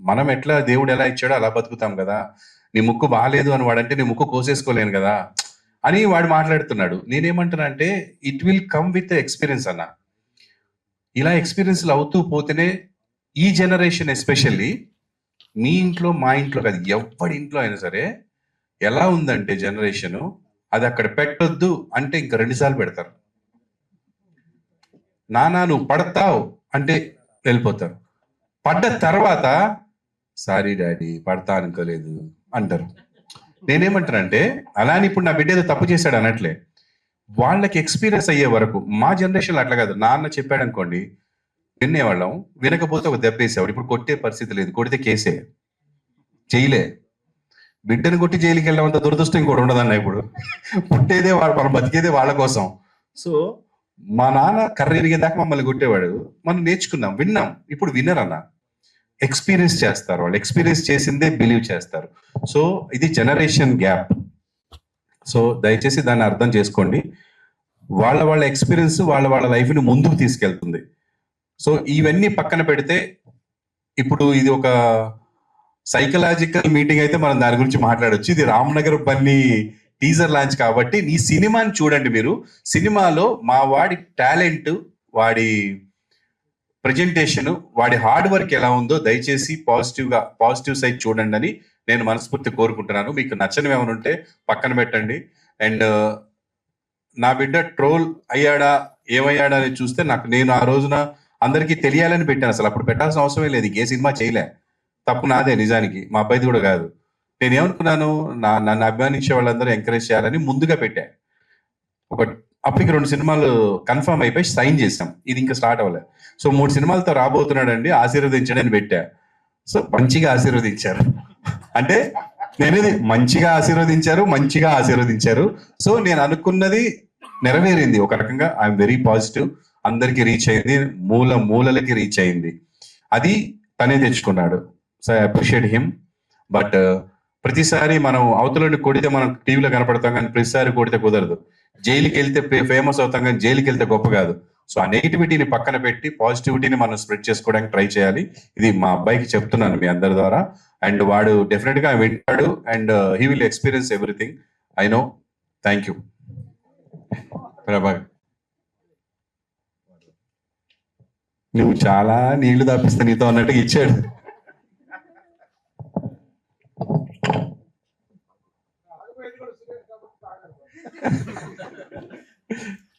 మనం ఎట్లా దేవుడు ఎలా ఇచ్చాడో అలా బతుకుతాం కదా, నీ ముక్కు బాగాలేదు అని వాడంటే నీ ముక్కు కోసేసుకోలేను కదా అని వాడు మాట్లాడుతున్నాడు. నేనేమంటున్నా అంటే it will come with experience అన్న. ఇలా ఎక్స్పీరియన్స్లు అవుతూ పోతేనే ఈ జనరేషన్, ఎస్పెషల్లీ మీ ఇంట్లో మా ఇంట్లో కాదు, ఎవరి ఇంట్లో అయినా సరే ఎలా ఉందంటే జనరేషను, అది అక్కడ పెట్టొద్దు అంటే ఇంక 2 సార్లు పెడతారు. నానా నువ్వు పడతావు అంటే వెళ్ళిపోతారు. పడ్డ తర్వాత సారీ డాడీ పడతా అనుకోలేదు అంటారు. నేనేమంటానంటే అలానే ఇప్పుడు నా బిడ్డ ఏదో తప్పు చేశాడు అనట్లే, వాళ్ళకి ఎక్స్పీరియన్స్ అయ్యే వరకు. మా జనరేషన్లో అట్లా కాదు, నాన్న చెప్పాడు అనుకోండి వినేవాళ్ళం, వినకపోతే ఒక దెబ్బేసేవాడు. ఇప్పుడు కొట్టే పరిస్థితి లేదు, కొడితే కేసే, జైలే. బిడ్డను కొట్టి జైలుకి వెళ్ళామంత దురదృష్టం ఇంకోటి ఉండదన్న. ఇప్పుడు పుట్టేదే మనం బతికేదే వాళ్ళ కోసం. సో మా నాన్న కర్ర ఎరిగేదాకా మమ్మల్ని కొట్టేవాడు, మనం నేర్చుకున్నాం, విన్నాం. ఇప్పుడు వినరన్న, ఎక్స్పీరియన్స్ చేస్తారు. వాళ్ళు ఎక్స్పీరియన్స్ చేసిందే బిలీవ్ చేస్తారు. సో ఇది జనరేషన్ గ్యాప్. సో దయచేసి దాన్ని అర్థం చేసుకోండి. వాళ్ళ ఎక్స్పీరియన్స్ వాళ్ళ లైఫ్ని ముందుకు తీసుకెళ్తుంది. సో ఇవన్నీ పక్కన పెడితే ఇప్పుడు ఇది ఒక సైకలాజికల్ మీటింగ్ అయితే మనం దాని గురించి మాట్లాడొచ్చు. ఇది రామ్నగర్ బన్నీ టీజర్ లాంచ్ కాబట్టి ఈ సినిమాని చూడండి మీరు. సినిమాలో మా వాడి టాలెంట్, వాడి ప్రజెంటేషన్, వాడి హార్డ్ వర్క్ ఎలా ఉందో దయచేసి పాజిటివ్ సైడ్ చూడండి అని నేను మనస్ఫూర్తి కోరుకుంటున్నాను. మీకు నచ్చనివి ఏమైనా ఉంటే పక్కన పెట్టండి. అండ్ నా బిడ్డ ట్రోల్ అయ్యాడా ఏమయ్యాడా అని చూస్తే నేను ఆ రోజున అందరికీ తెలియాలని పెట్టాను. అసలు అప్పుడు పెట్టాల్సిన అవసరమే లేదు, ఏ సినిమా చేయలే, తప్పు నాదే నిజానికి, మా అబ్బాయిది కూడా కాదు. నేనేమనుకున్నాను, నన్ను అభిమానించే వాళ్ళందరూ ఎంకరేజ్ చేయాలని ముందుగా పెట్టా. అప్పటికి 2 సినిమాలు కన్ఫర్మ్ అయిపోయి సైన్ చేసాం, ఇది ఇంకా స్టార్ట్ అవ్వలేదు. సో 3 సినిమాలతో రాబోతున్నాడండి, ఆశీర్వదించండి అని పెట్టా. సో మంచిగా ఆశీర్వదించారు, అంటే నేనేది మంచిగా ఆశీర్వదించారు. సో నేను అనుకున్నది నెరవేరింది ఒక రకంగా. I'm very positive. అందరికి రీచ్ అయింది, మూలలకి రీచ్ అయింది. అది తనే తెచ్చుకున్నాడు. So I appreciate him. But ప్రతిసారి మనం అవతలని కొడితే మనం టీవీలో కనపడతాం, కానీ ప్రతిసారి కొడితే కుదరదు. జైలుకి వెళ్తే ఫేమస్ అవుతాం, కానీ జైలుకి వెళ్తే గొప్ప కాదు. సో ఆ నెగిటివిటీని పక్కన పెట్టి పాజిటివిటీని మనం స్ప్రెడ్ చేసుకోవడానికి ట్రై చేయాలి. ఇది మా అబ్బాయికి చెప్తున్నాను మీ అందరి ద్వారా. అండ్ వాడు డెఫినెట్ గా వింటాడు, and he will experience everything, I know. Thank you. Prabhakar, నువ్వు చాలా నీళ్లు దాపిస్తా నీతో అన్నట్టుగా ఇచ్చాడు.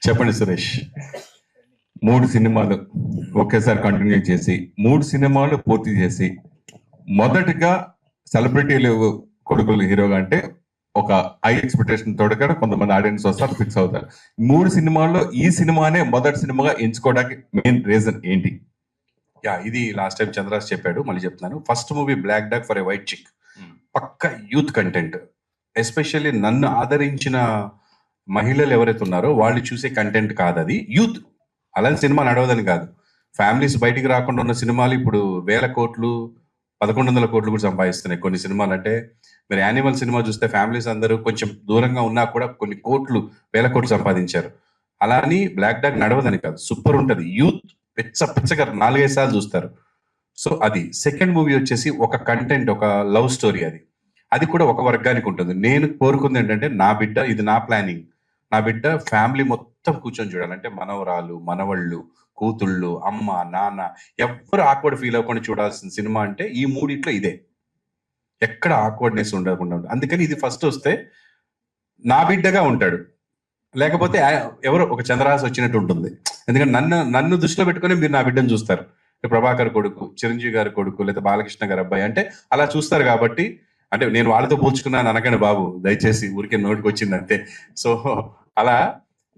చెప్పండి సురేష్. 3 సినిమాలు ఒకేసారి కంటిన్యూ చేసి 3 సినిమాలు పూర్తి చేసి, మొదటిగా సెలబ్రిటీలు కొడుకులు హీరోగా అంటే ఒక హై ఎక్స్పెక్టేషన్ తోడుగా కొంతమంది ఆడియన్స్ వస్తారు, ఫిక్స్ అవుతారు. 3 సినిమాల్లో ఈ సినిమానే మొదటి సినిమాగా ఎంచుకోవడానికి మెయిన్ రీజన్ ఏంటి? ఇది లాస్ట్ టైం చంద్రాస్ చెప్పాడు, మళ్ళీ చెప్తున్నాను. First movie black dog for a white chick, పక్క యూత్ కంటెంట్. ఎస్పెషల్లీ నన్ను ఆదరించిన మహిళలు ఎవరైతే ఉన్నారో వాళ్ళు చూసే కంటెంట్ కాదు అది, యూత్. అలాంటి సినిమా నడవదని కాదు, ఫ్యామిలీస్ బయటికి రాకుండా ఉన్న సినిమాలు ఇప్పుడు 1000 కోట్లు 1100 కోట్లు కూడా సంపాదిస్తున్నాయి కొన్ని సినిమాలు. అంటే మీరు యానిమల్ సినిమా చూస్తే ఫ్యామిలీస్ అందరూ కొంచెం దూరంగా ఉన్నా కూడా కొన్ని కోట్లు 1000 కోట్లు సంపాదించారు. అలా అని బ్లాక్ డాగ్ నడవదని కాదు, సూపర్ ఉంటుంది. యూత్ పిచ్చగా 4-5 సార్లు చూస్తారు. సో అది. సెకండ్ మూవీ వచ్చేసి ఒక కంటెంట్, ఒక లవ్ స్టోరీ. అది కూడా ఒక వర్గానికి ఉంటుంది. నేను కోరుకుంది ఏంటంటే నా బిడ్డ, ఇది నా ప్లానింగ్, నా బిడ్డ ఫ్యామిలీ మొత్తం కూర్చొని చూడాలి. అంటే మనవరాలు, మనవళ్ళు, కూతుళ్ళు, అమ్మ, నాన్న ఎవ్వరు ఆక్వర్డ్ ఫీల్ అవ్వకుండా చూడాల్సిన సినిమా అంటే ఈ మూడిట్లో ఇదే. ఎక్కడ ఆక్వర్డ్నెస్ ఉండకుండా ఉంటుంది. అందుకని ఇది ఫస్ట్ వస్తే నా బిడ్డగా ఉంటాడు, లేకపోతే ఎవరో ఒక చంద్రహాస్ వచ్చినట్టు ఉంటుంది. ఎందుకంటే నన్ను దృష్టిలో పెట్టుకుని మీరు నా బిడ్డను చూస్తారు. ప్రభాకర్ కొడుకు, చిరంజీవి గారి కొడుకు, లేదా బాలకృష్ణ గారి అబ్బాయి అంటే అలా చూస్తారు. కాబట్టి అంటే నేను వాళ్ళతో పోల్చుకున్నాను అనకండి బాబు, దయచేసి, ఊరికే నోటికి వచ్చింది అంతే. సో అలా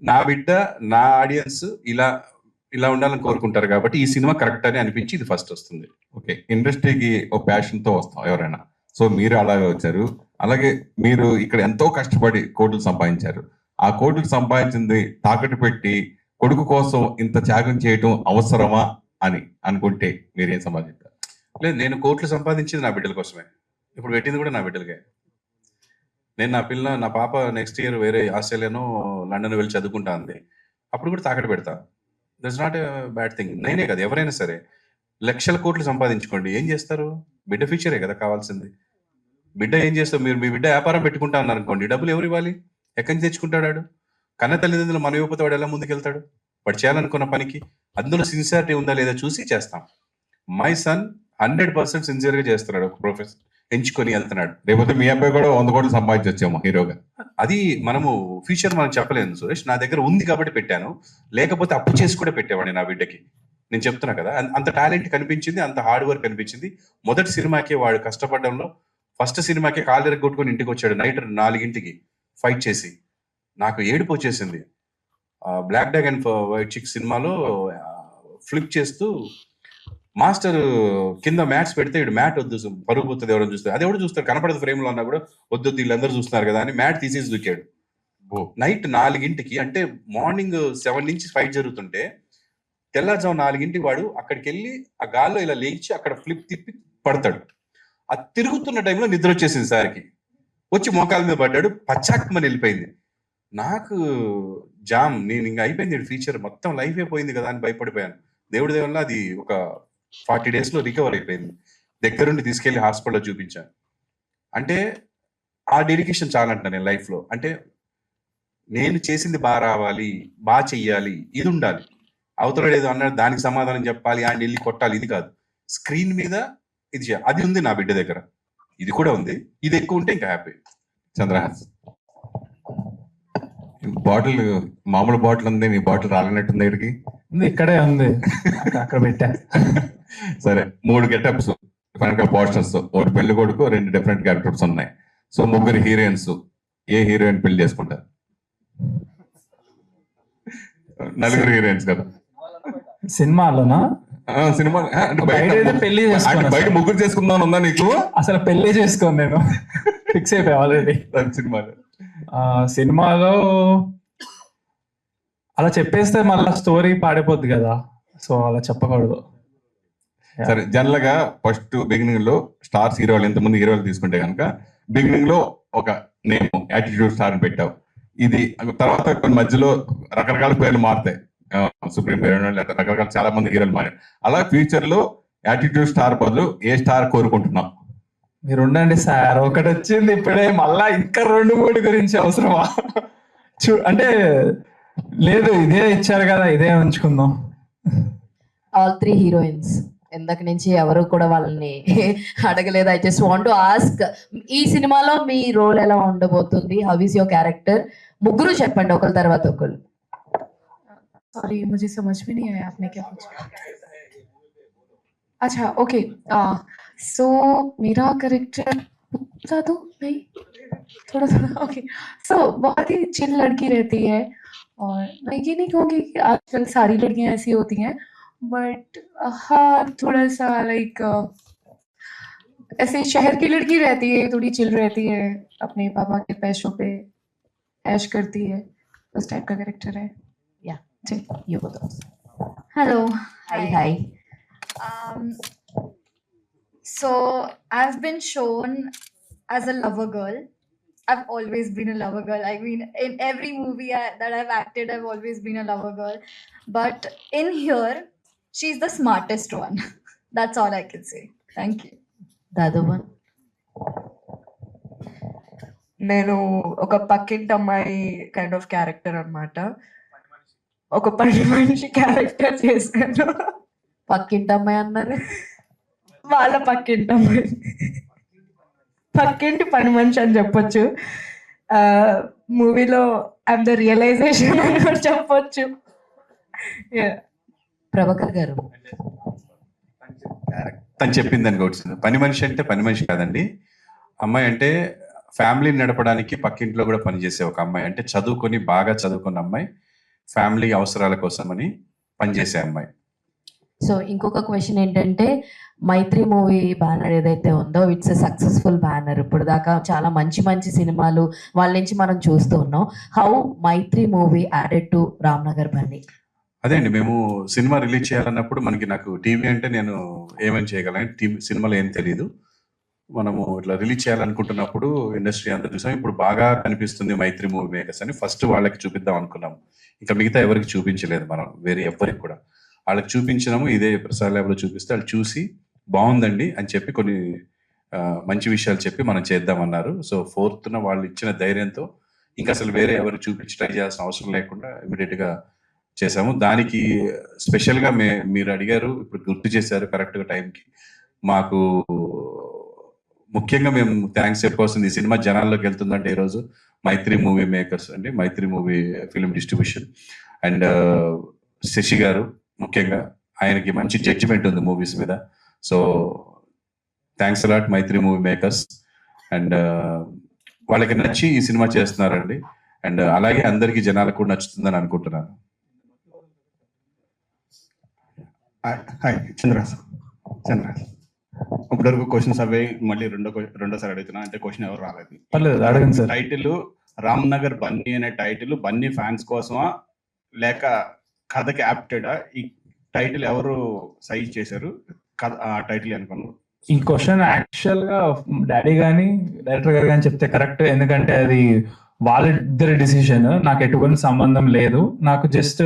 నా బిడ్డ, నా ఆడియన్స్ ఇలా ఉండాలని కోరుకుంటారు. కాబట్టి ఈ సినిమా కరెక్ట్ అని అనిపించి ఇది ఫస్ట్ వస్తుంది. ఓకే, ఇండస్ట్రీకి ఒక ప్యాషన్ తో వస్తాం ఎవరైనా. సో మీరు అలాగే వచ్చారు. అలాగే మీరు ఇక్కడ ఎంతో కష్టపడి కోట్లు సంపాదించారు. ఆ కోట్లు సంపాదించింది తాకట్టు పెట్టి కొడుకు కోసం ఇంత త్యాగం చేయటం అవసరమా అని అనుకుంటే మీరేం సమాధిస్తారు? లేదు, నేను కోట్లు సంపాదించింది నా బిడ్డల కోసమే. ఇప్పుడు పెట్టింది కూడా నా బిడ్డలకే. నేను నా పాప నెక్స్ట్ ఇయర్ వేరే ఆస్ట్రేలియానో లండన్ వెళ్ళి చదువుకుంటా అంది. అప్పుడు కూడా తాకట్టు పెడతా. That's not a bad thing. నేనే కదా, ఎవరైనా సరే లక్షల కోట్లు సంపాదించుకోండి, ఏం చేస్తారు? బిడ్డ ఫ్యూచరే కదా కావాల్సింది. బిడ్డ ఏం చేస్తారు? మీరు మీ బిడ్డ వ్యాపారం పెట్టుకుంటా అన్నారు అనుకోండి, డబ్బులు ఎవరు ఇవ్వాలి? ఎక్కడి నుంచి తెచ్చుకుంటాడు? కన్న తల్లిదండ్రులు మన ఇవ్వకపోతే వాడు ఎలా ముందుకెళ్తాడు? వాడు చేయాలనుకున్న పనికి అందులో సిన్సియారిటీ ఉందా లేదా చూసి చేస్తాం. మై సన్ 100% సిన్సియర్గా చేస్తున్నాడు, ఒక ప్రొఫెషన్ ఎంచుకొని వెళ్తున్నాడు. లేకపోతే మీ అబ్బాయి కూడా 100 కోట్లు సంపాదించొచ్చేమో హీరోగా. అది మనము ఫ్యూచర్ మనం చెప్పలేదు సురేష్. నా దగ్గర ఉంది కాబట్టి పెట్టాను, లేకపోతే అప్పు చేసి కూడా పెట్టేవాడిని నా బిడ్డకి. నేను చెప్తున్నా కదా, అంత టాలెంట్ కనిపించింది, అంత హార్డ్ వర్క్ కనిపించింది. మొదటి సినిమాకే వాడు కష్టపడడంలో, ఫస్ట్ సినిమాకే కాలు ఎరగొట్టుకొని ఇంటికి వచ్చాడు నైట్ 4 ఫైట్ చేసి. నాకు ఏడుపు వచ్చేసింది. బ్లాక్ డాగ్ అండ్ వైట్ చిక్ సినిమాలో ఫ్లిప్ చేస్తూ మాస్టర్ కింద మ్యాట్స్ పెడితే ఇడు మ్యాట్ వద్దు, పరుగు పోతుంది, ఎవరైనా చూస్తారు, అది ఎవరు చూస్తారు, కనపడదు ఫ్రేమ్ లో అన్నా కూడా వద్దు వీళ్ళందరూ చూస్తున్నారు కదా అని మ్యాట్ తీసేసి దూకాడు. నైట్ 4 అంటే మార్నింగ్ 7 నుంచి ఫైట్ జరుగుతుంటే తెల్లారుజాము 4 వాడు అక్కడికి వెళ్ళి ఆ గాల్లో ఇలా లేచి అక్కడ ఫ్లిప్ తిప్పి పడతాడు. ఆ తిరుగుతున్న టైంలో నిద్ర వచ్చేసింది సార్కి, వచ్చి మోకాల మీద పడ్డాడు, పచ్చాకమని వెళ్ళిపోయింది. నాకు జామ్, నేను ఇంకా అయిపోయింది ఫీచర్, మొత్తం లైఫ్ అయిపోయింది కదా అని భయపడిపోయాను. దేవుడి దేవుళ్ళ అది ఒక 40 days రికవర్ అయిపోయింది. దగ్గరుండి తీసుకెళ్లి హాస్పిటల్లో చూపించాను. అంటే ఆ డెడికేషన్ చాలంట నేను లైఫ్లో. అంటే నేను చేసింది బాగా రావాలి, బాగా చెయ్యాలి, ఇది ఉండాలి. అవతల ఏదో అన్నాడు దానికి సమాధానం చెప్పాలి, ఆయన వెళ్ళి కొట్టాలి, ఇది కాదు. స్క్రీన్ మీద ఇది చేయాలి. అది ఉంది నా బిడ్డ దగ్గర, ఇది కూడా ఉంది. ఇది ఎక్కువ ఉంటే ఇంకా హ్యాపీ. చంద్రహాస్, బాటిల్ మామూలు బాటిల్ ఉంది, నీ బాటిల్ రాలినట్టుంది ఇక్కడికి. ఇక్కడే ఉంది, అక్కడ పెట్టా. సరే, 3 గెటప్స్, పోస్టర్స్, ఒకటి పెళ్లి కొడుకు, 2 డిఫరెంట్ క్యారెక్టర్స్ ఉన్నాయి. సో 3 హీరోయిన్స్, ఏ హీరోయిన్ పెళ్లి చేసుకుంటారు? 4 హీరోయిన్స్ కదా సినిమాలోనా? సినిమా పెళ్లి బయట 3 చేసుకుందాం ఉందా నీకు? అసలు పెళ్లి చేసుకోను, నేను ఫిక్స్ అయిపోయా ఆల్రెడీ. సినిమాలో అలా చెప్పేస్తే మళ్ళీ స్టోరీ పాడైపోద్ది కదా, సో అలా చెప్పకూడదు. సరే, జనరల్ గా ఫస్ట్ బిగినింగ్ లో స్టార్స్ హీరోలు, ఎంతమంది హీరోలు తీసుకుంటే కనుక బిగినింగ్ లో ఒక నేమ్ యాటిట్యూడ్ స్టార్ అని పెట్టావు. ఇది తర్వాత కొన్ని మధ్యలో రకరకాల పేర్లు మారుతాయి, సుప్రీం హీరోయిన్, రకరకాల చాలా మంది హీరోలు మారారు. అలా ఫ్యూచర్ లో యాటిట్యూడ్ స్టార్ బదులు ఏ స్టార్ కోరుకుంటున్నాం? మీరు ఉండండి సార్, ఒకటి వచ్చింది ఇప్పుడే, మళ్ళా ఇంకా 2-3 గురించి అవసరమా? అంటే లేదు, ఇదే ఇచ్చారు కదా, ఇదే ఉంచుకుందాం. All 3 heroines. ఇందాక నుంచి ఎవరు కూడా వాళ్ళని అడగలేదు. I just want to ask, ఈ సినిమాలో మీ రోల్ ఎలా ఉండబోతుంది? How is your character? 3 చెప్పండి, ఒకరి తర్వాత ఒకరు. सॉरी, मुझे समझ में नहीं आया आपने क्या पूछा. अच्छा, ओके. सो मेरा कैरेक्टर बता दो नहीं, थोड़ा थोड़ा. ओके, सो बहुत ही चिल लड़की रहती है, और मैं ये नहीं कहूँगी कि आजकल सारी लड़कियां ऐसी होती हैं, बट हाँ थोड़ा सा लाइक ऐसे शहर की लड़की रहती है, थोड़ी चिल रहती है, अपने पापा के पैसों पे ऐश करती है, उस टाइप का कैरेक्टर है. You go first. Hello. Hi. So I've been shown as a lover girl. I've always been a lover girl. I mean, in every movie that I've acted, I've always been a lover girl. But in here, she's the smartest one. That's all I can say. Thank you. The other one? నేను ఒక పక్కింటి అమ్మాయి కైండ్ ఆఫ్ క్యారెక్టర్ అన్నమాట. ఒక పని మనిషి క్యారెక్టర్ చేశాను. పక్కింటి అమ్మాయి అన్నారు. వాళ్ళ పక్కింటి అమ్మాయి, పక్కింటి పని మనిషి అని చెప్పొచ్చు. మూవీలో ఐఎమ్ ద రియలైజేషన్ అని కూడా చెప్పొచ్చు. ప్రభాకర్ గారు తను చెప్పింది అనుకోవచ్చు. పని మనిషి అంటే పని మనిషి కాదండి, అమ్మాయి అంటే ఫ్యామిలీని నడపడానికి పక్కింట్లో కూడా పనిచేసే ఒక అమ్మాయి. అంటే చదువుకొని బాగా చదువుకున్న అమ్మాయి, ఫ్యామిలీ అవసరాల కోసమని పనిచేసే అమ్మాయి. సో ఇంకొక క్వశ్చన్ ఏంటంటే, మైత్రి మూవీ బ్యానర్ ఏదైతే ఉందో ఇట్స్ ఎ సక్సెస్ఫుల్ బ్యానర్. ఇప్పుడు దాకా చాలా మంచి మంచి సినిమాలు వాళ్ళ నుంచి మనం చూస్తూ ఉన్నాం. How Mythri movie added to Ramnagar Bunny? అదే అండి, మేము సినిమా రిలీజ్ చేయాలన్నప్పుడు నాకు టీవీ అంటే నేను ఏమని చేయగలను, టీవీ సినిమాలో ఏం తెలియదు. మనము ఇట్లా రిలీజ్ చేయాలనుకుంటున్నప్పుడు ఇండస్ట్రీ అంతా చూసాం. ఇప్పుడు బాగా కనిపిస్తుంది మైత్రి మూవీ మేకర్స్ అని ఫస్ట్ వాళ్ళకి చూపిద్దాం అనుకున్నాం. ఇంకా మిగతా ఎవరికి చూపించలేదు మనం, వేరే ఎవరికి కూడా. వాళ్ళకి చూపించినాము, ఇదే ప్రసాద్ ల్యాబ్లో చూపిస్తే వాళ్ళు చూసి బాగుందండి అని చెప్పి కొన్ని మంచి విషయాలు చెప్పి మనం చేద్దామన్నారు. సో 4th వాళ్ళు ఇచ్చిన ధైర్యంతో ఇంకా అసలు వేరే ఎవరు చూపించి ట్రై చేయాల్సిన అవసరం లేకుండా ఇమీడియట్గా చేసాము. దానికి స్పెషల్గా మీరు అడిగారు, ఇప్పుడు గుర్తు చేశారు కరెక్ట్గా టైంకి. మాకు ముఖ్యంగా మేము థ్యాంక్స్ చెప్పుకోవాల్సింది, ఈ సినిమా జనాల్లోకి వెళ్తుందంటే ఈరోజు మైత్రి మూవీ మేకర్స్ అండి, Mythri movie film distribution and Sashi garu ముఖ్యంగా. ఆయనకి మంచి జడ్జిమెంట్ ఉంది మూవీస్ మీద. So thanks a lot Mythri movie makers. And వాళ్ళకి నచ్చి ఈ సినిమా చేస్తున్నారండి. అండ్ అలాగే అందరికీ జనాలకు కూడా నచ్చుతుందని అనుకుంటున్నాను. హాయ్ చంద్రరాజ్. ఇప్పటివరకు క్వశ్చన్స్ అవే మళ్ళీ రెండోసారి అడుగుతున్నా, అంటే క్వశ్చన్ ఎవరు రాలేదు. పర్లేదు అడగండి సార్. టైటిల్ రామ్ నగర్ బన్నీ అనే టైటిల్ బన్నీ ఫ్యాన్స్ కోసమా లేక కథకి యాప్టెడా? ఈ టైటిల్ ఎవరు సైజ్ చేశారు ఆ టైటిల్ అనుకున్నాను. ఈ క్వశ్చన్ యాక్చువల్ గా డాడీ గానీ డైరెక్టర్ గారు కానీ చెప్తే కరెక్ట్, ఎందుకంటే అది వాళ్ళిద్దరి డిసిషన్, నాకు ఎటువంటి సంబంధం లేదు. నాకు జస్ట్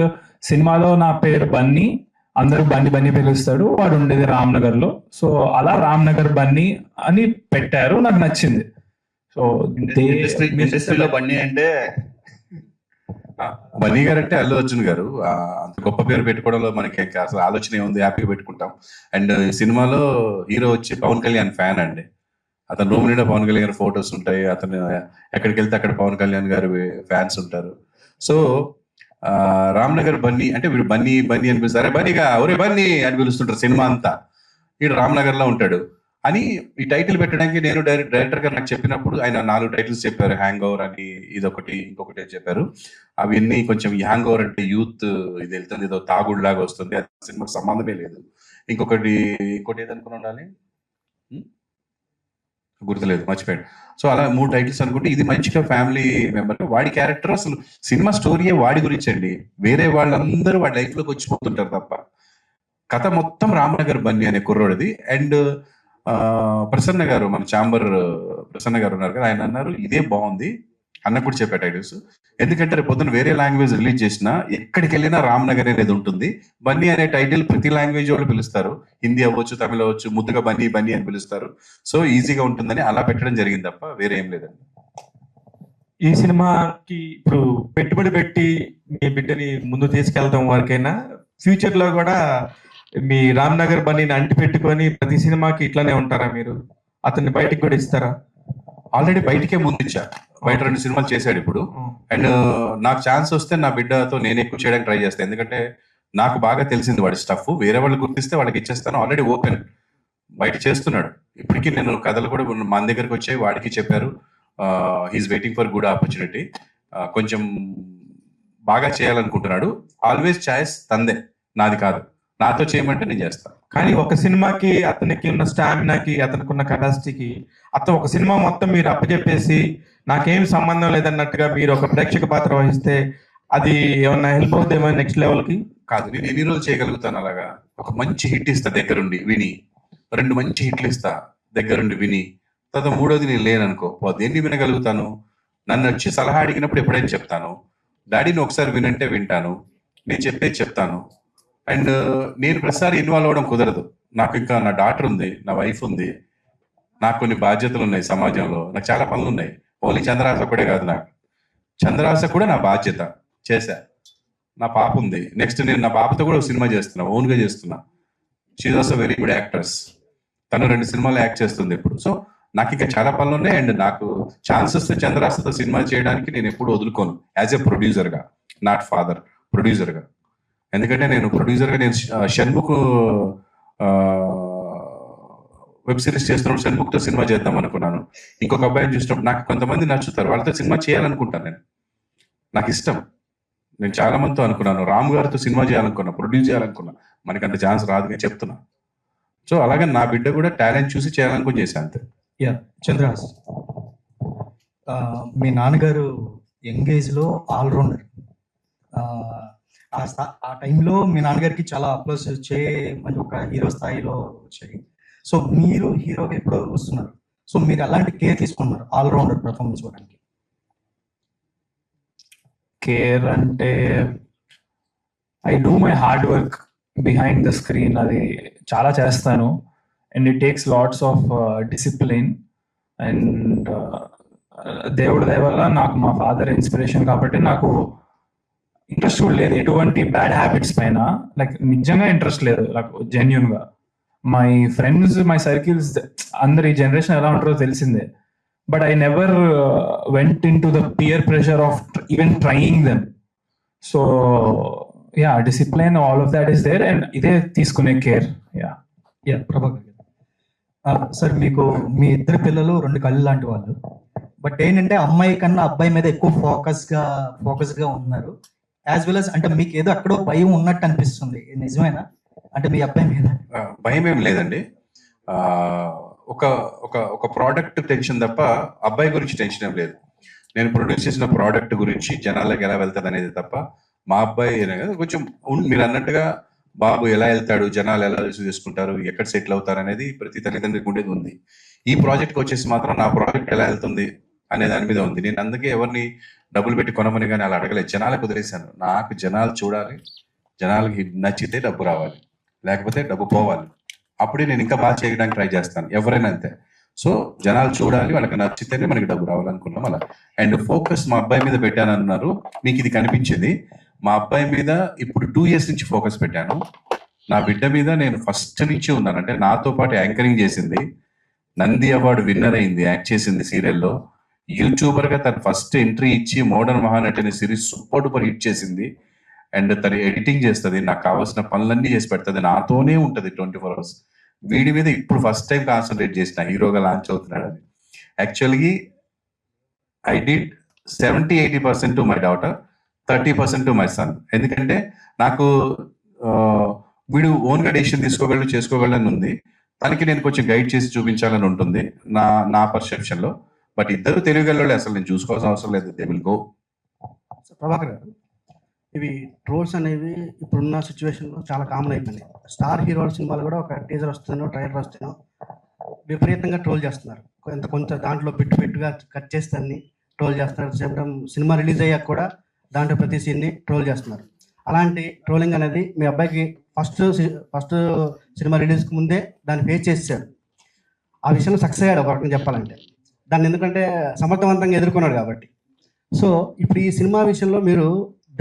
సినిమాలో నా పేరు బన్నీ, అందరూ బన్నీ బన్నీ పిలుస్తాడు, వాడు ఉండేది రామ్నగర్ లో. సో అలా రామ్నగర్ బన్నీ అని పెట్టారు, నాకు నచ్చింది. సో ఇండస్ట్రీలో బన్నీ అంటే బన్నీ గారు అంటే అల్లు అర్జున్ గారు, అంత గొప్ప పేరు పెట్టుకోవడంలో మనకి అసలు ఆలోచన ఏముంది, హ్యాపీగా పెట్టుకుంటాం. అండ్ ఈ సినిమాలో హీరో వచ్చి పవన్ కళ్యాణ్ ఫ్యాన్ అండి. అతను రూమ్ నిండా పవన్ కళ్యాణ్ గారి ఫొటోస్ ఉంటాయి, అతను ఎక్కడికి వెళ్తే అక్కడ పవన్ కళ్యాణ్ గారి ఫ్యాన్స్ ఉంటారు. సో రామ్నగర్ బన్నీ అంటే వీడు బన్నీ బన్నీ అని పిలుస్తారు, బన్నీగా ఒరే బన్నీ అని పిలుస్తుంటారు సినిమా అంతా. వీడు రామ్నగర్ లో ఉంటాడు అని ఈ టైటిల్ పెట్టడానికి నేను డైరెక్టర్ గారు నాకు చెప్పినప్పుడు ఆయన 4 టైటిల్స్ చెప్పారు. హ్యాంగ్ ఓవర్ అని, ఇదొకటి, ఇంకొకటి చెప్పారు. అవన్నీ కొంచెం ఈ హ్యాంగ్ ఓవర్ అంటే యూత్ ఇది వెళ్తుంది, ఏదో తాగుడులాగా వస్తుంది, అది సినిమాకి సంబంధమే లేదు. ఇంకొకటి ఏదనుకుని ఉండాలి, గుర్తులేదు, మర్చిపోయాడు. సో అలా 3 టైటిల్స్ అనుకుంటే ఇది మంచిగా ఫ్యామిలీ మెంబర్. వాడి క్యారెక్టర్ అసలు సినిమా స్టోరీయే వాడి గురించి అండి. వేరే వాళ్ళందరూ వాడి లైఫ్ లోకి వచ్చిపోతుంటారు తప్ప కథ మొత్తం రామ్నగర్ బన్నీ అనే కుర్రోడిది. అండ్ ప్రసన్న గారు, మన చాంబర్ ప్రసన్న గారు ఉన్నారు కదా, ఆయన అన్నారు ఇదే బాగుంది అన్న కూడా చెప్పే టైటిల్స్. ఎందుకంటే రేపు పొద్దున వేరే లాంగ్వేజ్ రిలీజ్ చేసినా ఎక్కడికి వెళ్ళినా రామ్నగర్ అనేది ఉంటుంది. బన్నీ అనే టైటిల్ ప్రతి లాంగ్వేజ్ వాళ్ళు పిలుస్తారు, హిందీ అవ్వచ్చు, తమిళ అవ్వచ్చు, ముద్దుగా బన్నీ బన్నీ అని పిలుస్తారు. సో ఈజీగా ఉంటుందని అలా పెట్టడం జరిగింది తప్ప వేరే ఏం లేదండి. ఈ సినిమాకి ఇప్పుడు పెట్టుబడి పెట్టి మీ బిడ్డని ముందు తీసుకెళ్తాం వరకైనా, ఫ్యూచర్ లో కూడా మీ రామ్నగర్ బన్నీని అంటి పెట్టుకొని ప్రతి సినిమాకి ఇట్లానే ఉంటారా మీరు? అతన్ని బయటికి కూడా ఇస్తారా? ఆల్రెడీ బయటికే ముందు ఇచ్చా, బయట 2 సినిమాలు చేశాడు ఇప్పుడు. అండ్ నాకు ఛాన్స్ వస్తే నా బిడ్డతో నేను ఎక్కువ చేయడానికి ట్రై చేస్తాను, ఎందుకంటే నాకు బాగా తెలిసింది వాడి స్టఫ్. వేరే వాళ్ళు గుర్తిస్తే వాళ్ళకి ఇచ్చేస్తాను. ఆల్రెడీ ఓపెన్ బయట చేస్తున్నాడు. ఇప్పటికీ నేను కథలు కూడా మన దగ్గరకు వచ్చాయి, వాడికి చెప్పారు he's waiting for good opportunity. కొంచెం బాగా చేయాలనుకుంటున్నాడు. ఆల్వేస్ ఛాయిస్ తందే, నాది కాదు. నాతో చేయమంటే నేను చేస్తాను. కానీ ఒక సినిమాకి అతనికి ఉన్న స్టామినాకి, అతనికి ఉన్న కెపాసిటీకి, అతను ఒక సినిమా మొత్తం మీరు అప్పచెప్పేసి నాకేం సంబంధం లేదన్నట్టుగా మీరు ఒక ప్రేక్షక పాత్ర వహిస్తే అది ఏమన్నా హెల్ప్ అవుతుందేమో నెక్స్ట్ లెవెల్ కి? కాదు, నేను ఎన్ని రోజులు చేయగలుగుతాను అలాగా? ఒక మంచి హిట్ ఇస్తా దగ్గరుండి విని, 2 మంచి హిట్లు ఇస్తా దగ్గరుండి విని, తర్వాత 3వది నేను లేననుకో, దేన్ని వినగలుగుతాను? నన్ను వచ్చి సలహా అడిగినప్పుడు ఎప్పుడైనా చెప్తాను, డాడీని ఒకసారి వినంటే వింటాను, నేను చెప్పేది చెప్తాను. అండ్ నేను ప్రతిసారి ఇన్వాల్వ్ అవ్వడం కుదరదు. నాకు ఇంకా నా డాటర్ ఉంది, నా వైఫ్ ఉంది, నాకు కొన్ని బాధ్యతలు ఉన్నాయి సమాజంలో, నాకు చాలా పనులు ఉన్నాయి. ఓన్లీ చంద్రహాస ఒక్కడే కాదు, నాకు చంద్రహాస కూడా నా బాధ్యత చేశా. నా పాప ఉంది, నెక్స్ట్ నేను నా పాపతో కూడా ఒక సినిమా చేస్తున్నా, ఓన్గా చేస్తున్నా. She's also very good actress. తను 2 సినిమాలు యాక్ట్ చేస్తుంది ఇప్పుడు. సో నాకు ఇంకా చాలా పనులు ఉన్నాయి. అండ్ నాకు ఛాన్సెస్ చంద్రహాసతో సినిమా చేయడానికి నేను ఎప్పుడు వదులుకోను, యాజ్ ఎ ప్రొడ్యూసర్గా, నాట్ ఫాదర్, ప్రొడ్యూసర్గా. ఎందుకంటే నేను ప్రొడ్యూసర్గా నేను షణ్ముఖ్ వెబ్ సిరీస్ చేస్తున్నప్పుడు షణ్ముఖ్తో సినిమా చేద్దాం అనుకున్నాను. ఇంకొక అబ్బాయిని చూసినప్పుడు నాకు కొంతమంది నచ్చుతారు, వాళ్ళతో సినిమా చేయాలనుకుంటాను. నేను నాకు ఇష్టం. నేను చాలా మందితో అనుకున్నాను, రామ్ గారితో సినిమా చేయాలనుకున్నా, ప్రొడ్యూస్ చేయాలనుకున్నా. మనకి అంత ఛాన్స్ రాదుగా చెప్తున్నా. సో అలాగే నా బిడ్డ కూడా టాలెంట్ చూసి చేయాలనుకుని చేశాను అంతే. యా చంద్రహాస్, మీ నాన్నగారు యంగ్ ఏజ్లో ఆల్రౌండర్. ఆ టైంలో మీ నాన్నగారికి చాలా అప్లోస్ వచ్చాయి, మంచి ఒక హీరో స్థాయిలో వచ్చాయి. సో మీరు హీరోగా ఎప్పుడు వస్తున్నారు, సో మీరు ఎలాంటి కేర్ తీసుకున్నారు ఆల్రౌండర్ పర్ఫార్మెన్స్ ఇవ్వడానికి? కేర్ అంటే I do my hard work behind the screen, అది చాలా చేస్తాను. And it takes lots of discipline. And దేవుడి దయ వల్ల నాకు మా ఫాదర్ ఇన్స్పిరేషన్ కాబట్టి నాకు ఇంట్రెస్ట్ కూడా లేదు ఎటువంటి బ్యాడ్ హ్యాబిట్స్ పైన. లైక్ నిజంగా ఇంట్రెస్ట్ లేదు, లైక్ జెన్యున్గా. మై ఫ్రెండ్స్, మై సర్కిల్స్ అందరు ఈ జనరేషన్ ఎలా ఉంటారో తెలిసిందే. But I never went in to the peer pressure of even trying them. So yeah, discipline, all of that is there. And ఇదే తీసుకునే కేర్. యా ప్రభాకర్ సార్, మీకు మీ 2 పిల్లలు 2 కళ్ళు లాంటి వాళ్ళు. బట్ ఏంటంటే అమ్మాయి కన్నా అబ్బాయి మీద ఎక్కువ ఫోకస్గా ఉన్నారు. యాజ్ వెల్ as అంటే మీకు ఏదో అక్కడో భయం ఉన్నట్టు అనిపిస్తుంది, నిజమేనా? అంటే మీ అబ్బాయి మీద భయం ఏం లేదండి. ఒక ఒక ఒక ప్రోడక్ట్ టెన్షన్ తప్ప అబ్బాయి గురించి టెన్షన్ ఏం లేదు. నేను ప్రొడ్యూస్ చేసిన ప్రోడక్ట్ గురించి జనాలకు ఎలా వెళ్తుంది అనేది తప్ప మా అబ్బాయి కొంచెం మీరు అన్నట్టుగా బాబు ఎలా వెళ్తాడు, జనాలు ఎలా రిసీవ్ చేసుకుంటారు, ఎక్కడ సెటిల్ అవుతారు అనేది ప్రతి తల్లిదండ్రికి ఉండేది ఉంది. ఈ ప్రాజెక్ట్కి వచ్చేసి మాత్రం నా ప్రాజెక్ట్ ఎలా వెళ్తుంది అనే దాని మీద ఉంది. నేను అందుకే ఎవరిని డబ్బులు పెట్టి కొనమని కానీ అలా అడగలేదు, జనాలకు వదిలేశాను. నాకు జనాలు చూడాలి, జనాలకి నచ్చితే డబ్బు రావాలి, లేకపోతే డబ్బు పోవాలి. అప్పుడే నేను ఇంకా బాగా చేయడానికి ట్రై చేస్తాను, ఎవరైనా అంతే. సో జనాలు చూడాలి, వాళ్ళకి నచ్చితేనే మనకి డబ్బు రావాలనుకున్నాం అలా. అండ్ ఫోకస్ మా అబ్బాయి మీద పెట్టాను అన్నారు, మీకు ఇది కనిపించింది. మా అబ్బాయి మీద ఇప్పుడు 2 years నుంచి ఫోకస్ పెట్టాను. నా బిడ్డ మీద నేను ఫస్ట్ నుంచి ఉన్నాను. అంటే నాతో పాటు యాంకరింగ్ చేసింది, నంది అవార్డు విన్నర్ అయింది, యాక్ట్ చేసింది సీరియల్లో. యూట్యూబర్ గా తను ఫస్ట్ ఎంట్రీ ఇచ్చి మోడర్న్ మహానటి అనే సిరీస్ సూపర్ డూపర్ హిట్ చేసింది. అండ్ తను ఎడిటింగ్ చేస్తుంది, నాకు కావాల్సిన పనులన్నీ చేసి పెడుతుంది, నాతోనే ఉంటుంది 24 hours. వీడి మీద ఇప్పుడు ఫస్ట్ టైం కాన్సన్ట్రేట్ చేసిన, హీరోగా లాంచ్ అవుతున్నాడని. యాక్చువల్గా I did 70-80% to my daughter, 30% to my son. ఎందుకంటే నాకు వీడు ఓన్గా డెసిషన్ తీసుకోగలడు, చేసుకోగలని ఉంది. తనకి నేను కొంచెం గైడ్ చేసి చూపించాలని ఉంటుంది నా పర్సెప్షన్లో. బట్ ఇద్దరు తెలియగలవాళ్ళు, అసలు నేను చూసుకోవాల్సిన అవసరం లేదు, దే విల్ గో. ప్రభాకర్ గారు, ఇవి ట్రోల్స్ అనేవి ఇప్పుడున్న సిచ్యువేషన్లో చాలా కామన్ అయిపోయినాయి. స్టార్ హీరోల సినిమాలు కూడా ఒక టీజర్ వస్తుందో ట్రైలర్ వస్తుందో విపరీతంగా ట్రోల్ చేస్తున్నారు. కొంత దాంట్లో పెట్టుగా కట్ చేస్తే అన్ని ట్రోల్ చేస్తున్నారు. సేమ్ టైం సినిమా రిలీజ్ అయ్యాక కూడా దాంట్లో ప్రతి సీన్ని ట్రోల్ చేస్తున్నారు. అలాంటి ట్రోలింగ్ అనేది మీ అబ్బాయికి ఫస్ట్ సినిమా రిలీజ్కి ముందే దాన్ని ఫేస్ చేసేసాడు. ఆ విషయంలో సక్సెస్ అయ్యాడు ఒక రకంగా చెప్పాలంటే. దాన్ని ఎందుకంటే సమర్థవంతంగా ఎదుర్కొన్నాడు కాబట్టి. సో ఇప్పుడు ఈ సినిమా విషయంలో మీరు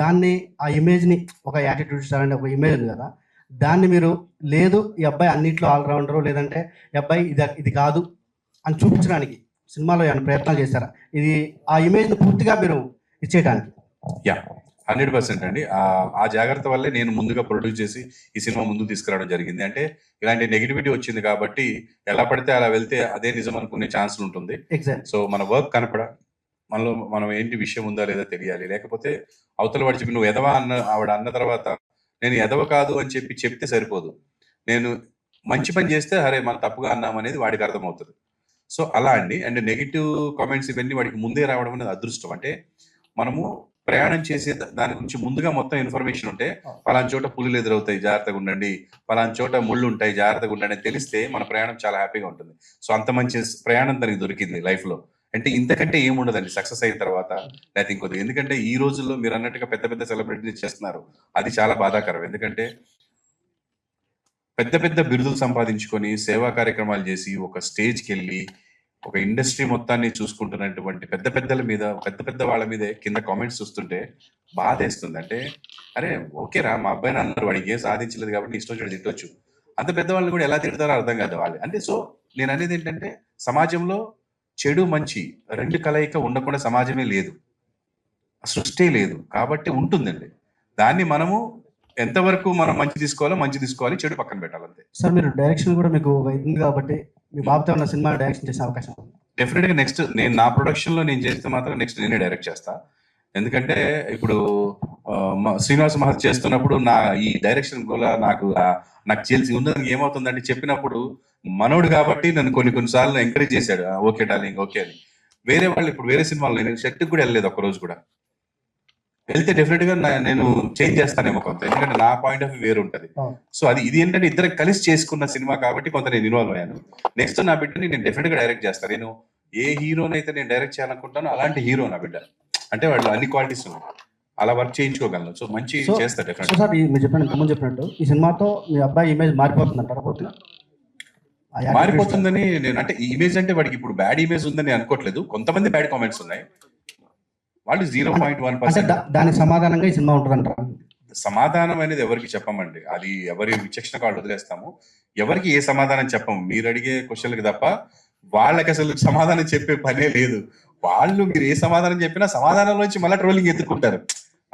దాన్ని, ఆ ఇమేజ్ని, ఒక యాటిట్యూడ్ స్టార్ అంటే ఒక ఇమేజ్ ఉంది కదా, దాన్ని మీరు లేదు ఈ అబ్బాయి అన్నింటిలో ఆల్రౌండరు, లేదంటే ఈ అబ్బాయి ఇది కాదు అని చూపించడానికి సినిమాలో ఏమైనా ప్రయత్నాలు చేశారా? ఇది ఆ ఇమేజ్ని పూర్తిగా మీరు ఇచ్చేయడానికి. యా, 100% అండి. ఆ జాగ్రత్త వల్లే నేను ముందుగా ప్రొడ్యూస్ చేసి ఈ సినిమా ముందుకు తీసుకురావడం జరిగింది. అంటే ఇలాంటి నెగిటివిటీ వచ్చింది కాబట్టి ఎలా పడితే అలా వెళ్తే అదే నిజం అనుకునే ఛాన్సులు ఉంటుంది. సో మన వర్క్ కనపడాలి, మనలో మనం ఏంటి విషయం ఉందా లేదా తెలియాలి. లేకపోతే అవతల వాడు చెప్పి నువ్వు ఎదవా ఆవిడ అన్న తర్వాత నేను ఎదవ కాదు అని చెప్తే సరిపోదు. నేను మంచి పని చేస్తే అరే మనం తప్పుగా అన్నాం అనేది వాడికి అర్థమవుతుంది. సో అలా అండి. అండ్ నెగిటివ్ కామెంట్స్ ఇవన్నీ వాడికి ముందే రావడం అనేది అదృష్టం. అంటే మనము ప్రయాణం చేసే దాని గురించి ముందుగా మొత్తం ఇన్ఫర్మేషన్ ఉంటే, పలానా చోట పులులు ఎదురవుతాయి జాగ్రత్తగా ఉండండి, పలానా చోట ముళ్ళు ఉంటాయి జాగ్రత్తగా ఉండండి అని తెలిస్తే మన ప్రయాణం చాలా హ్యాపీగా ఉంటుంది. సో అంత మంచి ప్రయాణం తనకి దొరికింది లైఫ్లో. అంటే ఇంతకంటే ఏముండదండి సక్సెస్ అయిన తర్వాత, లేకపోతే ఇంకొద్ది. ఎందుకంటే ఈ రోజుల్లో మీరు అన్నట్టుగా పెద్ద పెద్ద సెలబ్రిటీస్ చేస్తున్నారు, అది చాలా బాధాకరం. ఎందుకంటే పెద్ద పెద్ద బిరుదులు సంపాదించుకొని సేవా కార్యక్రమాలు చేసి ఒక స్టేజ్కి వెళ్ళి ఒక ఇండస్ట్రీ మొత్తాన్ని చూసుకుంటున్నటువంటి పెద్ద పెద్దల మీద, పెద్ద పెద్ద వాళ్ళ మీదే కింద కామెంట్స్ చూస్తుంటే బాధేస్తుంది. అంటే అరే ఓకేరా, మా అబ్బాయిని అన్నారు, వాడికి ఏం సాధించలేదు కాబట్టి ఇష్టం వచ్చి తిట్టొచ్చు. అంత పెద్దవాళ్ళని కూడా ఎలా తిడతారో అర్థం కాదు వాళ్ళు. అంటే సో నేను అనేది ఏంటంటే, సమాజంలో చెడు మంచి రెండు కలయిక ఉండకుండా సమాజమే లేదు, సృష్టి లేదు. కాబట్టి ఉంటుందండి, దాన్ని మనము ఎంతవరకు మనం మంచి తీసుకోవాలో మంచి తీసుకోవాలి, చెడు పక్కన పెట్టాలంతే. సార్ మీరు డైరెక్షన్ కూడా మీకు ఉంది కాబట్టి మీ బాబుతో ఉన్న సినిమా డైరెక్షన్ చేసే అవకాశం డెఫినెట్ గా నెక్స్ట్ నేను నా ప్రొడక్షన్ లో నేను చేస్తే మాత్రం నెక్స్ట్ నేనే డైరెక్ట్ చేస్తా. ఎందుకంటే ఇప్పుడు శ్రీనివాస మహర్షి చేస్తున్నప్పుడు నా ఈ డైరెక్షన్ కూడా నాకు తెలిసి ఉన్నది ఏమవుతుందంటే, చెప్పినప్పుడు మనోడు కాబట్టి నన్ను కొన్నిసార్లు ఎంకరేజ్ చేశాడు, ఓకే డార్లింగ్ ఓకే అని. వేరే వాళ్ళు ఇప్పుడు వేరే సినిమాలో నేను షర్ట్కి కూడా వెళ్ళలేదు, ఒక్క రోజు కూడా. వెళ్తే డెఫినెట్ గా నేను చేంజ్ చేస్తానేమో కొంత, ఎందుకంటే నా పాయింట్ ఆఫ్ వ్యూ వేరు ఉంటుంది. సో ఇది ఏంటంటే ఇద్దరు కలిసి చేసుకున్న సినిమా కాబట్టి కొంత నేను ఇన్వాల్వ్ అయ్యాను. నెక్స్ట్ నా బిడ్డని నేను డెఫినెట్ గా డైరెక్ట్ చేస్తాను. నేను ఏ హీరోని అయితే నేను డైరెక్ట్ చేయాలనుకుంటానో అలాంటి హీరో నా బిడ్డ. అంటే వాళ్ళు అన్ని క్వాలిటీస్ ఉన్నాయి, అలా వర్క్ చేయించుకోగలను. సో మంచి చేస్తారు డెఫినెట్. సార్ మీరు చెప్పినట్టు ఇంతకుముందు చెప్పినట్టు ఈ సినిమాతో మీ అబ్బాయి ఇమేజ్ మారిపోతుంది అంటారా? మారిపోతుందని నేను అంటే, ఈ ఇమేజ్ అంటే వాడికి ఇప్పుడు బ్యాడ్ ఇమేజ్ ఉందని అనుకోవట్లేదు. కొంతమంది బ్యాడ్ కామెంట్స్ ఉన్నాయి, వాళ్ళు 0.1%. దానికి సమాధానంగా ఈ సినిమా ఉంటుందంటారా? సమాధానం అనేది ఎవరికి చెప్పమండి, అది ఎవరి విచక్షణ వాళ్ళు వదిలేస్తాము. ఎవరికి ఏ సమాధానం చెప్పము, మీరు అడిగే క్వశ్చన్లకి తప్ప వాళ్ళకి అసలు సమాధానం చెప్పే పనే లేదు. వాళ్ళు మీరు ఏ సమాధానం చెప్పినా సమాధానంలోంచి మళ్ళీ ట్రోలింగ్ ఎత్తుకుంటారు.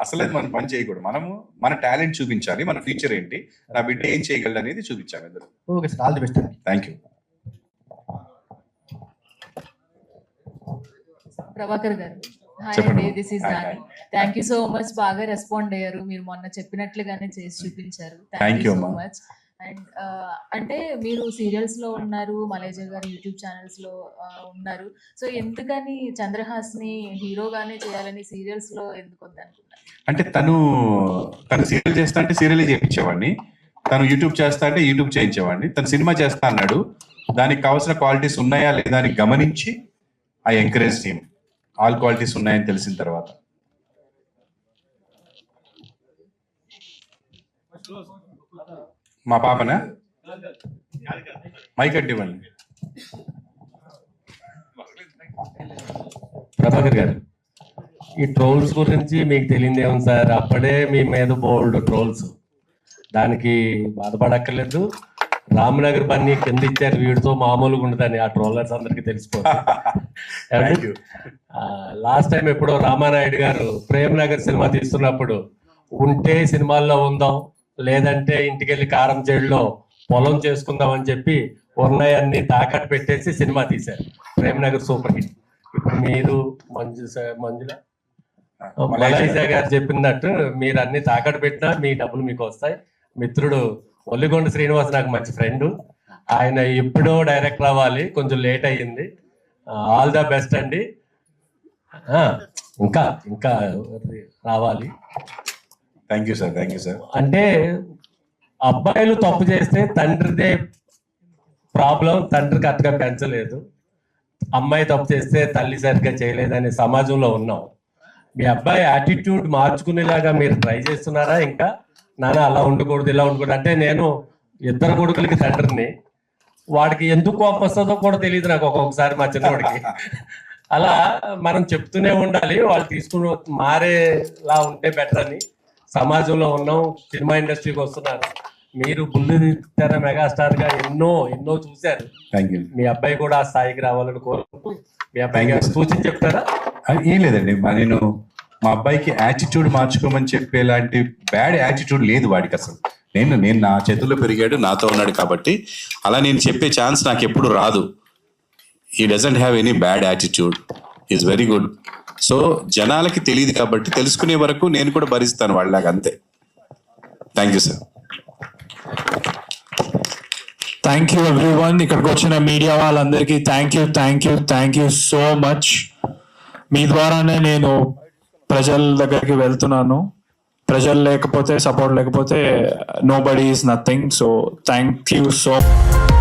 అసలు మనం పని చేయకూడదు. మనము మన టాలెంట్ చూపించాలి, మన ఫ్యూచర్ ఏంటి, నా బిడ్డ ఏం చేయగలడు అనేది చూపించాలి అందరూ. Okay sir, all the best. Thank you. Prabhakar గారు, హాయ్ చెప్పండి. అండి, దిస్ ఈస్ దాని. థ్యాంక్ యూ సో మచ్, బాగా రెస్పాండ్ అయ్యారు. మీరు మొన్న చెప్పినట్లుగానే చేసి చూపించారు. Thank you so much. And అంటే మీరు సీరియల్స్ లో ఉన్నారు, మలేజా గారు యూట్యూబ్ ఛానల్స్ లో ఉన్నారు. సో ఎందుకని చంద్రహాస్ని హీరోగానే చేయాలని సీరియల్స్ లో ఎందుకు వద్దనుకున్నారు? అంటే తను సీరియల్ చేస్తా అంటే సీరియల్ చేయించేవాడిని, తను యూట్యూబ్ చేస్తా అంటే యూట్యూబ్ చేయించేవాడిని. తను సినిమా చేస్తా అన్నాడు, దానికి కావాల్సిన క్వాలిటీస్ ఉన్నాయా లేదా అని గమనించి I encourage him. All qualities ఉన్నాయని తెలిసిన తర్వాత మా పాపనా మైక్ అడ్డివ్వండి. ప్రభాకర్ గారు, ఈ ట్రోల్స్ గురించి మీకు తెలియదు ఏమో సార్, అప్పుడే మీ మీద బోల్డ్ ట్రోల్స్, దానికి బాధపడక్కర్లేదు. రామనగర్ పని కింద ఇచ్చారు, వీడితో మామూలుగా ఉండదని ఆ ట్రోలర్స్ అందరికి తెలిసిపోతుంది. లాస్ట్ టైం ఎప్పుడో రామానాయుడు గారు ప్రేమ్ నగర్ సినిమా తీస్తున్నప్పుడు, ఉంటే సినిమాల్లో ఉందాం లేదంటే ఇంటికి వెళ్ళి కారం చెడులో పొలం చేసుకుందాం అని చెప్పి ఉన్నాయన్ని తాకట్టు పెట్టేసి సినిమా తీశారు. Prem Nagar super hit. ఇప్పుడు మీరు మంజుల మలేషియా గారు చెప్పినట్టు మీరు అన్ని తాకట్టు పెట్టినా మీ డబ్బులు మీకు వస్తాయి. మిత్రుడు ఒల్లిగొండ శ్రీనివాస్ నాకు మంచి ఫ్రెండ్, ఆయన ఎప్పుడో డైరెక్ట్ అవ్వాలి, కొంచెం లేట్ అయ్యింది. ఆల్ ద బెస్ట్ అండి. ఇంకా ఇంకా రావాలి. Thank you sir, thank you sir. అంటే అబ్బాయిలు తప్పు చేస్తే తండ్రిదే ప్రాబ్లం, తండ్రి కరెక్ట్గా పెంచలేదు, అమ్మాయి తప్పు చేస్తే తల్లి సరిగ్గా చేయలేదనే సమాజంలో ఉన్నాం. మీ అబ్బాయి యాటిట్యూడ్ మార్చుకునేలాగా మీరు ట్రై చేస్తున్నారా? ఇంకా నాన్న అలా ఉండకూడదు ఇలా ఉండకూడదు అంటే, నేను ఇద్దరు కొడుకులకి తండ్రిని, వాడికి ఎందుకు కోపం వస్తుందో కూడా తెలియదు నాకు ఒక్కొక్కసారి మా చిన్నవాడికి. అలా మనం చెప్తూనే ఉండాలి, వాళ్ళు తీసుకుని మారేలా ఉంటే బెటర్ అని. సమాజంలో ఉన్నాం, సినిమా ఇండస్ట్రీకి వస్తున్నారు, మీరు బుల్లితెర మెగాస్టార్ గా ఎన్నో చూశారు. మీ అబ్బాయి కూడా ఆ స్థాయికి రావాలని కోరుకుంటూ మీ అబ్బాయి సూచన చెప్తారా? ఏం లేదండి, నేను మా అబ్బాయికి యాటిట్యూడ్ మార్చుకోమని చెప్పేలాంటి బ్యాడ్ యాటిట్యూడ్ లేదు వాడికి అసలు. నేను నా చేతుల్లో పెరిగాడు, నాతో ఉన్నాడు కాబట్టి అలా నేను చెప్పే ఛాన్స్ నాకు ఎప్పుడు రాదు. He doesn't have any bad attitude, is very good. So జనాలకి తెలియదు కాబట్టి తెలుసుకునే వరకు నేను కూడా భరిస్తాను వాళ్ళలాగా, అంతే. Thank you sir. Thank you everyone. ఇక్కడికి వచ్చిన మీడియా వాళ్ళందరికీ థ్యాంక్ యూ సో మచ్. మీ ద్వారానే నేను ప్రజల దగ్గరికి వెళ్తున్నాను. ప్రజలు లేకపోతే, సపోర్ట్ లేకపోతే nobody is nothing. So thank you so much.